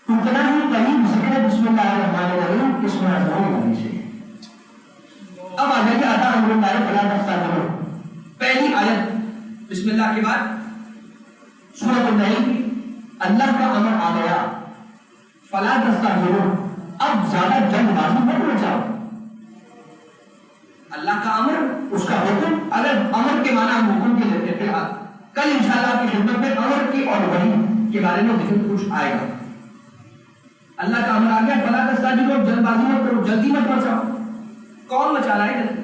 اتنا ہی قریب ذکر بسم اللہ الرحمن الرحیم اس میں اعظم الہی سے. اب آ جائیے آتا امر اللہ فلا تستعجلوا. پہلی آیت بسم اللہ کے بعد سورۃ النحل کی اللہ کا امر آ گیا, فلا تستعجلوا, اب زیادہ جلد بازی مت مچاؤ. اللہ کا امر, اس کا حکم. اگر امر کے معنی ہم حکم کے لیتے تھے, کل انشاءاللہ آپ کی خدمت میں امر کی اور وحی کے بارے میں ذکر کچھ آئے گا. اللہ کا امر آ گیا, فلا تستعجلوا, جلد بازی مت کرو, جلدی مت مچاؤ. کون مچا رہا ہے جلدی؟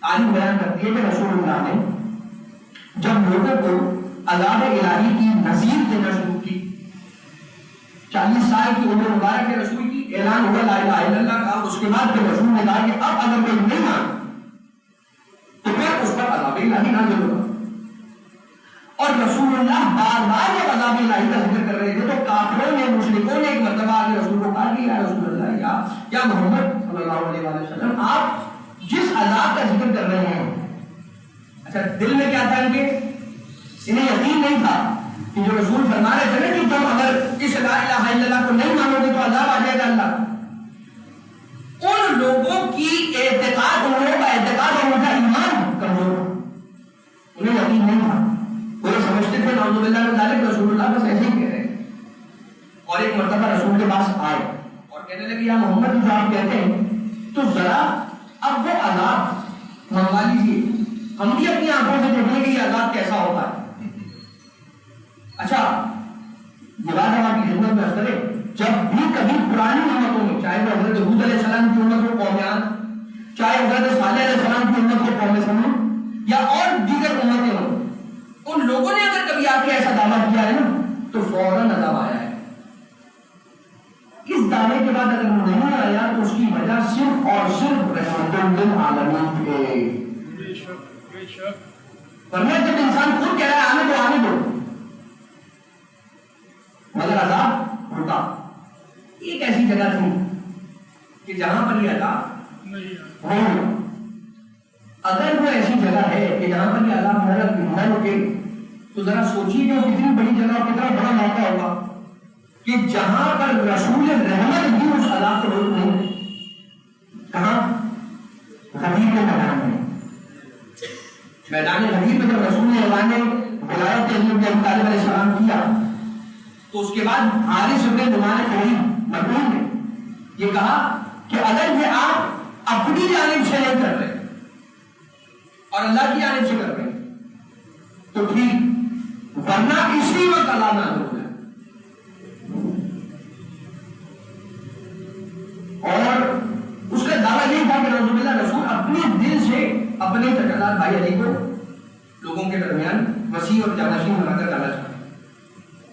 تعلیم بیان کرتی ہے کہ رسول اللہ نے جب لوگوں کو عذاب الہی کی نذیر دینا شروع کی, 40 سال کی عمر مبارک کے رسول کی, اعلان ہوا لا الہ الا اللہ کا. اس کے بعد پھر رسول نے کہا کہ اب اگر کوئی نہیں مان تو پھر اس پر عذاب الہی نازل ہوگا. اور رسول اللہ بار بار جب عذاب الہی کا ذکر کر رہے تھے تو کافروں نے, مشرکوں نے ایک مرتبہ آگے رسول کو کہا کہ یا رسول اللہ, یا محمد صلی اللہ علیہ وسلم, آپ جس عذاب کا ذکر کر رہے ہیں, اچھا دل میں کیا تھا ان کے؟ انہیں یقین نہیں تھا کہ جو رسول فرما رہے تھے نا کہ تم اگر اس لا الہ الا اللہ کو نہیں مانو گے تو عذاب آ جائے گا اللہ. ان لوگوں کی اعتقاد, ان لوگوں کا اعتقاد اور ان کا ایمان کمزور, انہیں یقین نہیں تھا. وہ سمجھتے تھے نعوذ باللہ من ذالک رسول اللہ بس ایسے ہی کہہ رہے ہیں. اور ایک مرتبہ رسول کے پاس آئے اور کہنے لگے یا محمد جو آپ کہتے ہیں تو ذرا اب وہ عذاب منگوا لیجیے ہم بھی اپنی آنکھوں سے دیکھیں کہ یہ عذاب کیسا ہوتا ہے. اچھا یہ بات ہم آپ کی خدمت میں عرض کریں, جب بھی کبھی پرانی امتوں میں, چاہے وہ حضرت ہود علیہ السلام کی امت ہو قوم عاد, چاہے حضرت صالح علیہ السلام کی امت ہو قوم سمود, یا اور دیگر امتیں ہوں, ان لوگوں نے اگر کبھی آ کے ایسا دعویٰ کیا ہے نا تو فوراً عذاب آیا ہے. اس دعوے کے بعد اگر وہ نہیں آیا تو اس کی وجہ صرف اور صرف رحمت للعالمین تھے. بے شک بے شک. ورنہ جب انسان خود کہہ رہا ہے آنے تو آنے دو, مگر عذاب ہوتا. ایک ایسی جگہ تھی کہ جہاں پر یہ عذاب نہیں نہیں, اگر وہ ایسی جگہ ہے کہ جہاں پر یہ عذاب نہ رکے تو ذرا سوچیے کہ وہ کتنی بڑی جگہ اور کتنا بڑا موقع ہوگا کہ جہاں پر رسول رحمت بھی اس عذاب کو روک نہیں. کہاں؟ غدیر کے میدان میں. میدان غدیر میں جب رسول اللہ نے ولایت علی بن ابی طالب علیہ السلام کیا تو اس کے بعد حارث بن نعمان قریب مرحوم نے یہ کہا کہ اگر یہ آپ اپنی جانب سے نہیں کر رہے اور اللہ کی جانب سے کر رہے تو ٹھیک, ورنہ اسی وقت اللہ نازل ہو جائے. اور اس کا دعویٰ یہ تھا کہ رسول اللہ رسول اپنے دل سے اپنے تجلات بھائی علی کو لوگوں کے درمیان وسیع اور جانشین بنا کر ڈالا چاہتا,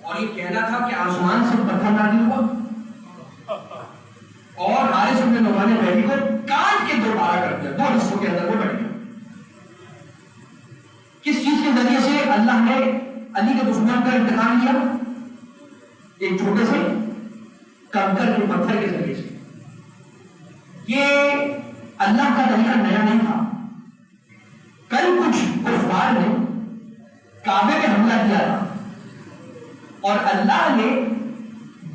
اور یہ کہنا تھا کہ آسمان سے پتھر نازل ہوا اور حارث بن نعمان قریب کو کاٹ کے دوبارہ کر دیا, 2 حصوں کے اندر وہ بڑھ گیا. کس چیز کے ذریعے سے اللہ نے علی کے دشمن کا انتقام لیا؟ ایک چھوٹے سے کنکر کے پتھر کے ذریعے سے. یہ اللہ کا طریقہ نیا نہیں تھا. کل کچھ کفار نے کعبے پہ حملہ کیا تھا اور اللہ نے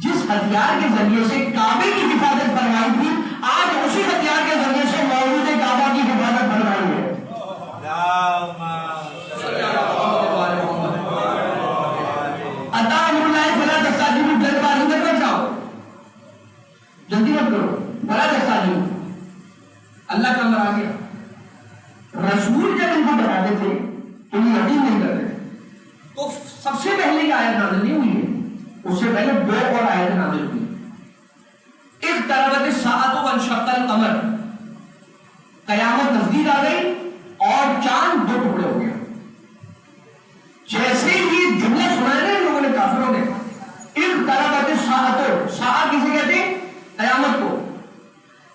جس ہتھیار کے ذریعے سے کعبے کی حفاظت فرمائی تھی آج اسی ہتھیار کے ذریعے سے موجود کعبہ کی حفاظت فرمائی ہے. جلد بازی میں کر جاؤ, جلدی مت کرو, بڑا دستہ نہیں. اللہ کا امر آ گیا. رسول جب ان کو بتاتے تھے تو یہ یقین نہیں کرتے تو سب سے پہلے یہ آیت نازل نہیں ہوئی ہے, اس سے پہلے 2 اور آیت نازل ہوئی. اقتربت الساعۃ وانشق القمر, قیامت نزدیک آ گئی اور چاند 2 ٹکڑے ہو گیا. جیسے ہی جملے سنائے نا لوگوں نے, کافروں نے, اقتربت الساعۃ, ساعت کسے کہتے ہیں؟ قیامت کو.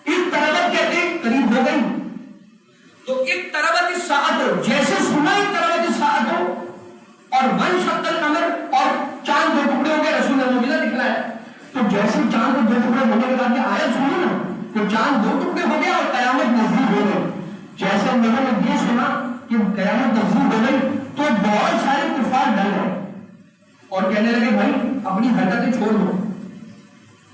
اقتربت کہتے ہیں قریب ہو گئی. تو اقتربت الساعۃ, جیسے سنا اقتربت الساعۃ اور وانشق القمر اور چاند 2 ٹکڑے ہو گئے, رسول نے معجزہ دکھلایا. تو جیسے چاند کو 2 ٹکڑے ہونے کے بعد یہ آیت سنی نا تو چاند 2 ٹکڑے ہو گیا اور قیامت نزدیک ہو گئی. جیسے لوگوں نے یہ سنا کہ قیامت نزدیک ہو گئی تو بہت سارے کفار ڈر گئے اور کہنے لگے بھائی اپنی حرکتیں چھوڑ دو.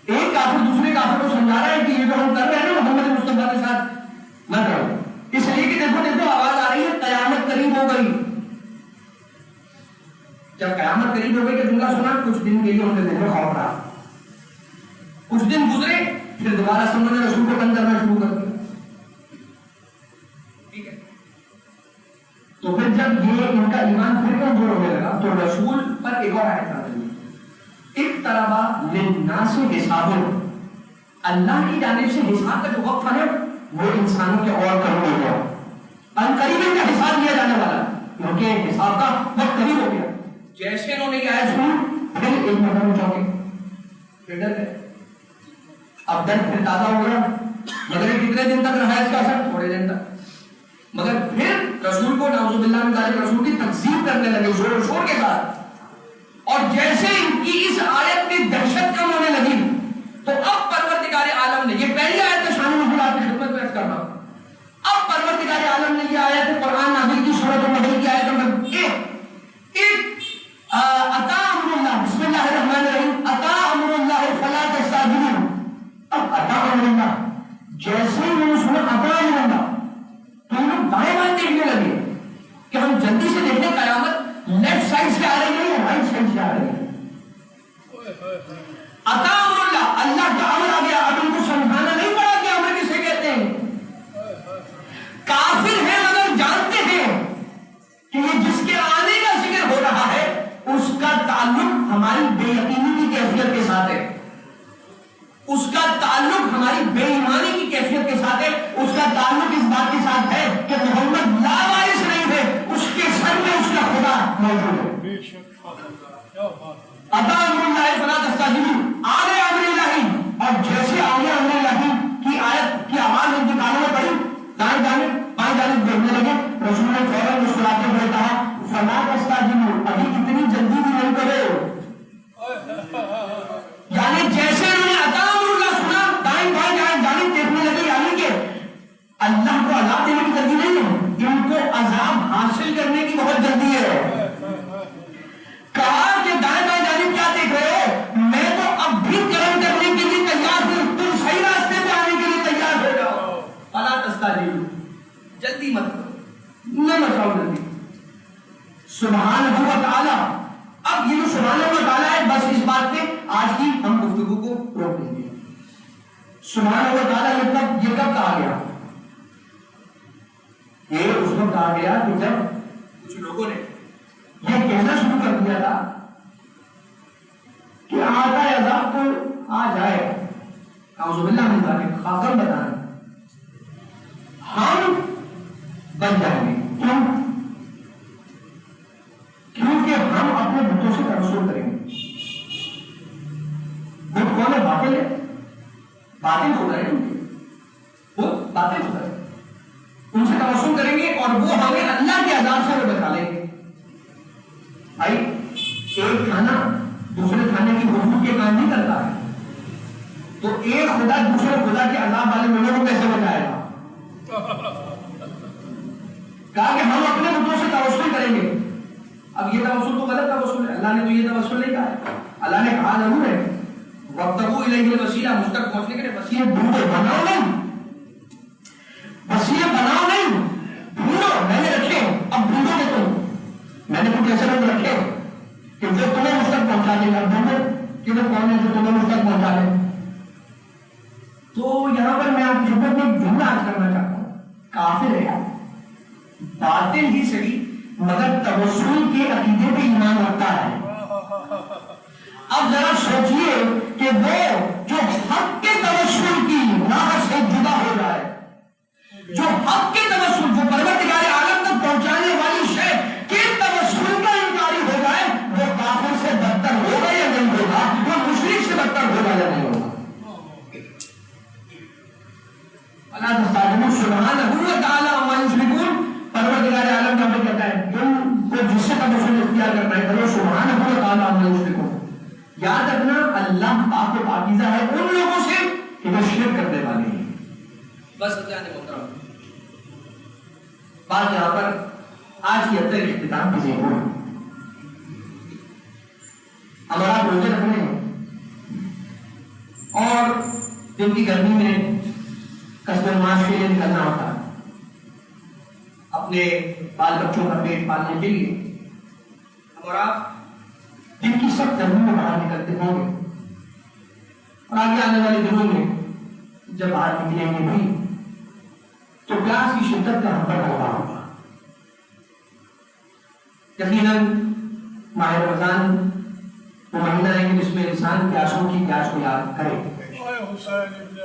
ایک کافر دوسرے کافر کو سمجھا رہا ہے کہ یہ جو ہم کر رہے ہیں نا محمد مصطفیٰ کے ساتھ نہ کرو, اس لیے کہ دیکھو دیکھو آواز آ رہی ہے قیامت قریب ہو گئی. جب قیامت قریب ہو گئی کہ جملہ سنا, کچھ دن کے لیے ان کے دل میں خوف رہا. کچھ دن گزرے پھر دوبارہ سننے نے رسول کو تنگ کرنا شروع کر دیا. ٹھیک ہے, تو پھر جب یہ ان کا ایمان پھر کمزور ہونے لگا تو رسول پر ایک اور آیت نازل ہوئی. اقترب للناس حسابهم, اللہ کی جانب سے حساب کا جو وقت ہے وہ انسانوں کے اور قریب ہو گیا. عنقریب ان کا حساب لیا جانے والا کیونکہ حساب کا وقت قریب ہو گیا. جیسے انہوں نے یہ آیت سنی پھر ایک مرتبہ میں چونکے, پھر ڈر گئے. اب درد پھر تازہ ہو گیا, مگر کتنے دن تک رہا اس کا اثر؟ تھوڑے دن تک. مگر پھر رسول کو نعوذ باللہ من ذالک رسول کی تکذیب کرنے لگے زور و شور کے ساتھ. اور جیسے ان کی اس آیت کی دہشت کم ہونے لگی تو اب پروردگار عالم نے, یہ پہلی آیت شان نزول آپ کی خدمت پیش کر رہا ہوں, اب پروردگار عالم نے یہ آیت قرآن نازل کی سورۃ النحل کی آیت نمبر 1 اتا امر اللہ, بسم اللہ الرحمن الرحیم, اتا امر اللہ فلا تستعجلوا. اب اتا امر اللہ, جیسے ہی میں سنا اتا امر اللہ تو ہم لوگ بائیں بائیں دیکھنے لگے کہ ہم جلدی سے دیکھیں قیامت لیفٹ سائڈ سے آ رہی ہے یا رائٹ سائڈ سے آ رہی ہے. عطا امر اللہ, اللہ کا امر آ گیا. اب ان کو سمجھانا نہیں پڑا کہ امر کسے کہتے ہیں. کافر ہیں مگر جانتے اطاع اللہ فلا تستعجلوا، آنے امر الہی، اور جیسے آنے امر الہی کی آیت کی آواز ان کے کانوں میں پڑی، دائیں جانب بائیں جانب دیکھنے لگے، رسول نے فوراً مسکراتے ہوئے کہا فلا تستعجلوا، ابھی اتنی جلدی بھی نہیں کرو. یعنی جیسے انہوں نے اطاع امر اللہ سنا، دائیں بائیں جانب دیکھنے لگے، یعنی کہ اللہ کو عذاب دینے کی جلدی نہیں ہے، ان کو عذاب حاصل کرنے کی بہت جلدی ہے. کہا کہ دائیں بائیں جانب کیا دیکھ رہے ہو، میں تو اب بھی کرم کرنے کے لیے تیار ہوں، تم صحیح راستے پہ آنے کے لیے تیار ہو جاؤ. فلا تستعجلوا، جلدی مت کرو، نہ مچاؤ جلدی. سبحانہ و تعالی، اب یہ جو سبحانہ و تعالی ہے، بس اس بات پہ آج کی ہم گفتگو کو روک دیں گے. سبحانہ و تعالی یہ کب کہا گیا؟ یہ اس وقت کہا گیا کہ جب کچھ لوگوں نے یہ کہنا شروع کر دیا تھا کہ آتا ہے عذاب تو آ جائے، اعوذ باللہ من ذالک، خاکم بتائیں ہم بن جائیں گے. کیوں؟ کیونکہ ہم اپنے بتوں سے توسل کریں گے. بت کون ہے؟ باطل ہے، باطل ہوتا ہے، وہ باطل ہوتا ہے، ان سے توسل کریں گے اور وہ ہمیں اللہ کے عذاب سے بچا لیں گے. بھائی ایک کھانا دوسرے کھانے کی حضور کے کام نہیں کرتا ہے، تو ایک خدا دوسرے خدا کے عذاب والے لوگوں کو کیسے بچائے گا؟ کہا کہ ہم اپنے بتوں سے توسل کریں گے. اب یہ توسل تو غلط توسل ہے، اللہ نے تو یہ توسل نہیں کہا ہے. اللہ نے کہا ضرور ہے وابتغوا الیہ الوسیلہ، مجھ تک پہنچنے کے لیے وسیلہ ڈھونڈو، بناؤ نہیں، وسیلہ بناؤ نہیں، ڈھونڈو. میں نے رکھے، اب ڈھونڈو گے تم. میں نے کچھ ایسے لوگ رکھے کہ جو تمہیں مجھ تک پہنچا دے گا، ڈھونڈو کہ وہ کون ہے جو تمہیں مجھ تک پہنچا دے. تو یہاں پر میں آپ کی خدمت میں ایک جملہ عرض کرنا چاہتا ہوں. کافر ہے، باطل ہی صحیح، مگر توسل کے عقیدے پہ ایمان رکھتا ہے. اب ذرا سوچئے کہ وہ جو حق کے توسل کی راہ سے جدا ہو جائے، جو حق کے توسل، جو پروردگار عالم تک پہنچانے والی شے کے توسل کا انکاری ہو جائے، وہ کافر سے بدتر ہوگا یا نہیں ہوگا، وہ مشرک سے بدتر ہوگا یا نہیں ہوگا. اللہ تعالیٰ سبحانہ و تعالیٰ عما یشرکون، پروردگار عالم کا کہتا ہے تم کو جس سے توسل اختیار کرنا ہے کرو، سبحانہ و تعالیٰ عما یشرکون. یاد رکھنا اللہ پاک و پاکیزہ ہے ان لوگوں سے کہ وہ شرک کرنے والے ہیں. بس محترم بات یہاں پر آج کی حد تک اختتام کی ضرورت ہے. ہمارا روزے رکھنے ہیں اور دن کی گرمی میں کسب معاش کے لیے نکلنا ہوتا ہے، اپنے بال بچوں کا پیٹ پالنے کے لیے. ہم اور آپ دن کی سب گرمی میں باہر نکلتے ہوں گے اور آگے آنے والے دنوں میں جب باہر نکلیں گے بھی تو پیاس کی شدت کا ہم پر ہوگا. یقیناً ماہ رمضان وہ مہینہ ہے کہ جس میں انسان پیاسوں کی پیاس کو یاد کرے،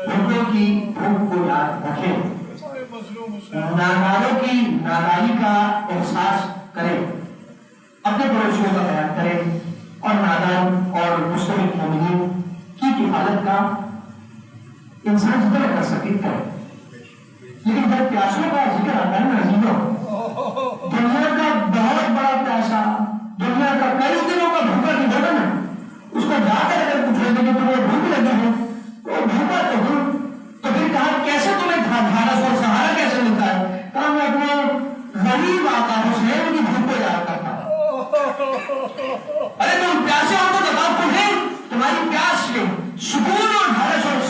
بھوکوں کی بھوک کو یاد رکھے، ناداروں کی ناداری کا احساس کرے، اپنے پڑوسیوں کا خیال کرے اور نادان اور مستحق مومنین کی کفالت کا انسان جتنا کر سکے کرے. لیکن جب پیاسوں کا ذکر آتا ہے نا عزیزوں، دنیا کا بہت بڑا پیاسا، دنیا کا کئی دنوں کا بھوکا نہیں ہوگا نا، اس کو جا کر اگر پوچھیں گے کہ تمہیں بھوک لگی ہے تو بھوکا تو ہوں، تو پھر کہا کیسے تمہیں ڈھارس اور سہارا کیسے ملتا ہے؟ کہا میں اپنے غریب آقا حسین کی بھوک کو یاد کرتا ہوں. ارے تم پیاسے ہو تو بتاؤ تمہیں تمہاری پیاس سے سکون اور ڈھارس اور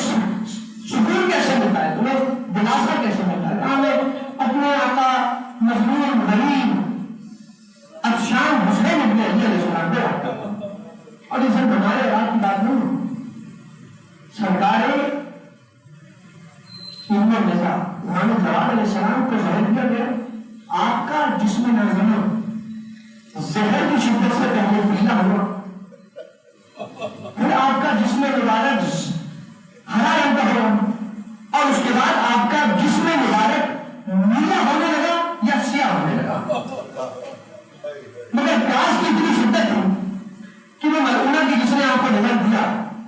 سکون کیسے ملتا ہے، تمہیں دلاسا کیسے ملتا ہے؟ کہا میں اپنے آقا مظلوم غریب افشان حسین ابن علی علیہ السلام پہ رکھتا ہوں. اور یہ صرف ہمارے رات کی بات نہیں، سرکار ابن نسا محمد جواد علیہ السلام کو ظاہر کیا گیا آپ کا جسم نازمہ زہر کی شدت سے پہلے پیلا ہوا، پھر آپ کا جسم مبارک ہرا رنگ کا ہوا اور اس کے بعد آپ کا جسم مبارک نیلا ہونے لگا یا سیاہ ہونے لگا. مگر پیاس کی اتنی شدت تھی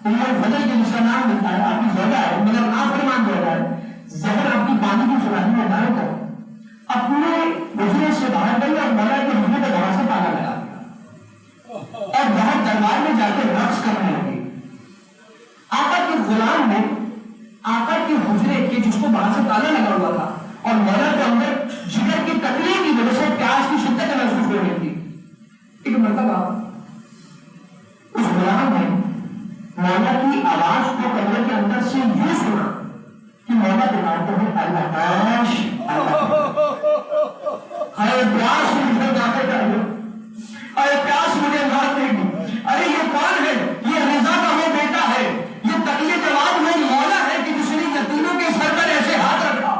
ام الفضل کے جس کا نام لکھا ہے آپ کی زوجہ ہے مگر نافرمان زوجہ ہے زہر آپ کی پانی کی سلاحی میں ڈال کر اپنے حجرے سے باہر گئی اور مولا کے حجرے کا دروازے سے تالا لگا اور باہر دربار میں جا کے رقص کرنے لگی. آقا کے غلام نے آقا کے حجرے کے جس کو باہر سے تالا لگا ہوا تھا اور مولا کے اندر جگر کی تکلیف کی وجہ سے پیاس کی شدت محسوس ہو رہی تھی. ایک مرتبہ اس غلام نے مولا کی آواز کو کمرے کے اندر سے یوں سنا کہ مولا بتاتے ہیں اللہ کاش ارے پیاس مجھے جاتے کر ارے پیاس مجھے مار دے گی. ارے یہ کون ہے؟ یہ رضا کا وہ بیٹا ہے. یہ تقیہ جواد وہ مولا ہے کہ جس نے یتیموں کے سر پر ایسے ہاتھ رکھا.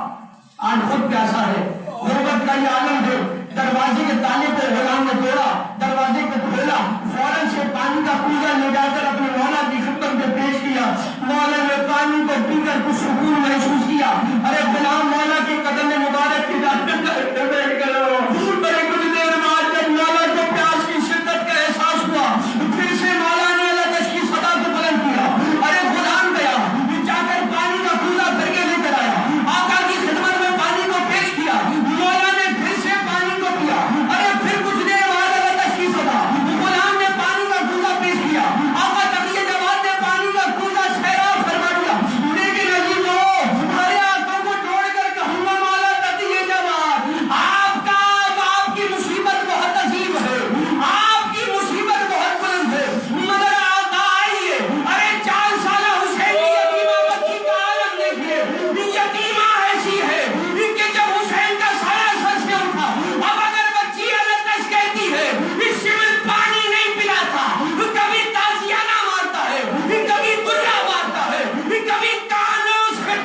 آج خود پیاسا ہے. غربت کا یہ عالم ہے. دروازے کے تالے کو غلام نے توڑا, دروازے کو کھولا, فوراً سے پانی کا کوزہ لے جا کر اپنے مولا کی خدمت میں پیش کیا. مولا نے پانی کو پی کر کچھ سکون محسوس کیا. ارے غلام مولا کے قدم مبارک کی جانب کرو. ارے کچھ دیر بعد جب مولا کو پیاس کی شدت کا احساس ہوا پھر سے مولا نے الگ کی صدا کو بلند کیا. ارے غلام گیا جا کر پانی کا کوزہ بھر کے لے کر آیا. آقا کی خدمت میں پانی کو پیش کیا. مولا نے پھر سے پانی کو پیا. ارے پھر کچھ دیر بعد الگ کی صدا. غلام نے پانی کا کوزہ پیش کیا. آقا تقیہ جواد نے پانی کا کوزہ سیراب فرما دیا. لیکن عزیزو ارے آنکھوں کو توڑ کر کہوں گا مولا تقیہ جواد آپ کی مصیبت بہت عجیب ہے. آپ کی مصیبت بہت بلند ہے. مگر آقا آئیے. ارے 4 سالہ حسین کی یتیمہ بچی کا عالم دیکھیے. یتیمہ ایسی ہے کہ جب حسین کا سایہ سر سے اٹھا اب اگر بچی الگ کہتی ہے اس شمل پانی نہیں پلاتا, کبھی تازیانہ مارتا ہے, کبھی دریا مارتا ہے, کبھی کانوں سے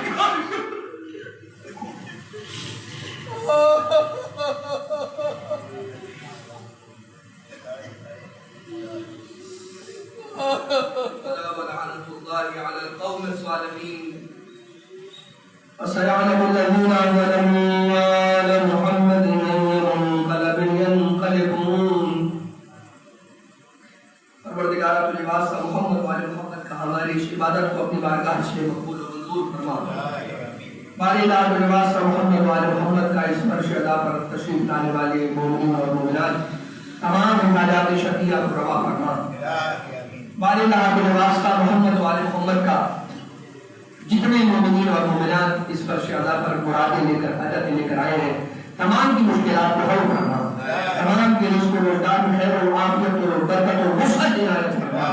ولعنة الله على القوم الظالمين. وسيعلم الذين ظلموا آل محمد أي منقلب ينقلبون. پروردگار تجھے واسطہ محمد والے محمد کا ہماری اس عبادت کو اپنی بارگاہ سے مقبول و منظور فرما. باری اللہ تجھے واسطہ محمد والے محمد کا اس فرش ادا پر تشریف لانے والے مومنین اور مومنات تمام حاجات شرعیہ کو روا فرما. باری اللہ تجھے واسطہ محمد والے محمد کا جتنے مومنین اور مومنات اس فرش ادا پر مرادیں لے کر حاجتیں لے کر آئے ہیں تمام کی مشکلات کو حل کرنا, تمام کے رزق و روزگار میں خیر و عافیت و برکت و وسعت عنایت فرما.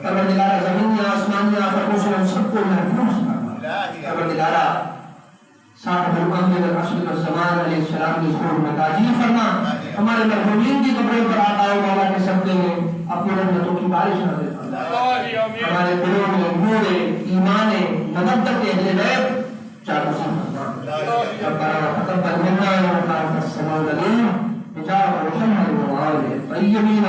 پروردگار زمینی آسمانی آفتوں سے ہم سب کو محفوظ فرما. پروردگار صاحب الامر والعصر والزمان علیہ السلام کی ظہور میں تاجیل فرما. ہمارے مرحومین کی قبروں پر آقا و مولا کے صدقے میں اپنی رحمتوں کی بارش نازل فرما. ہمارے دلوں میں نور ایمان مودت اہل بیت چاہو فرما. ربنا تقبل منا انك انت السميع العليم بجاه محمد وآله الطيبين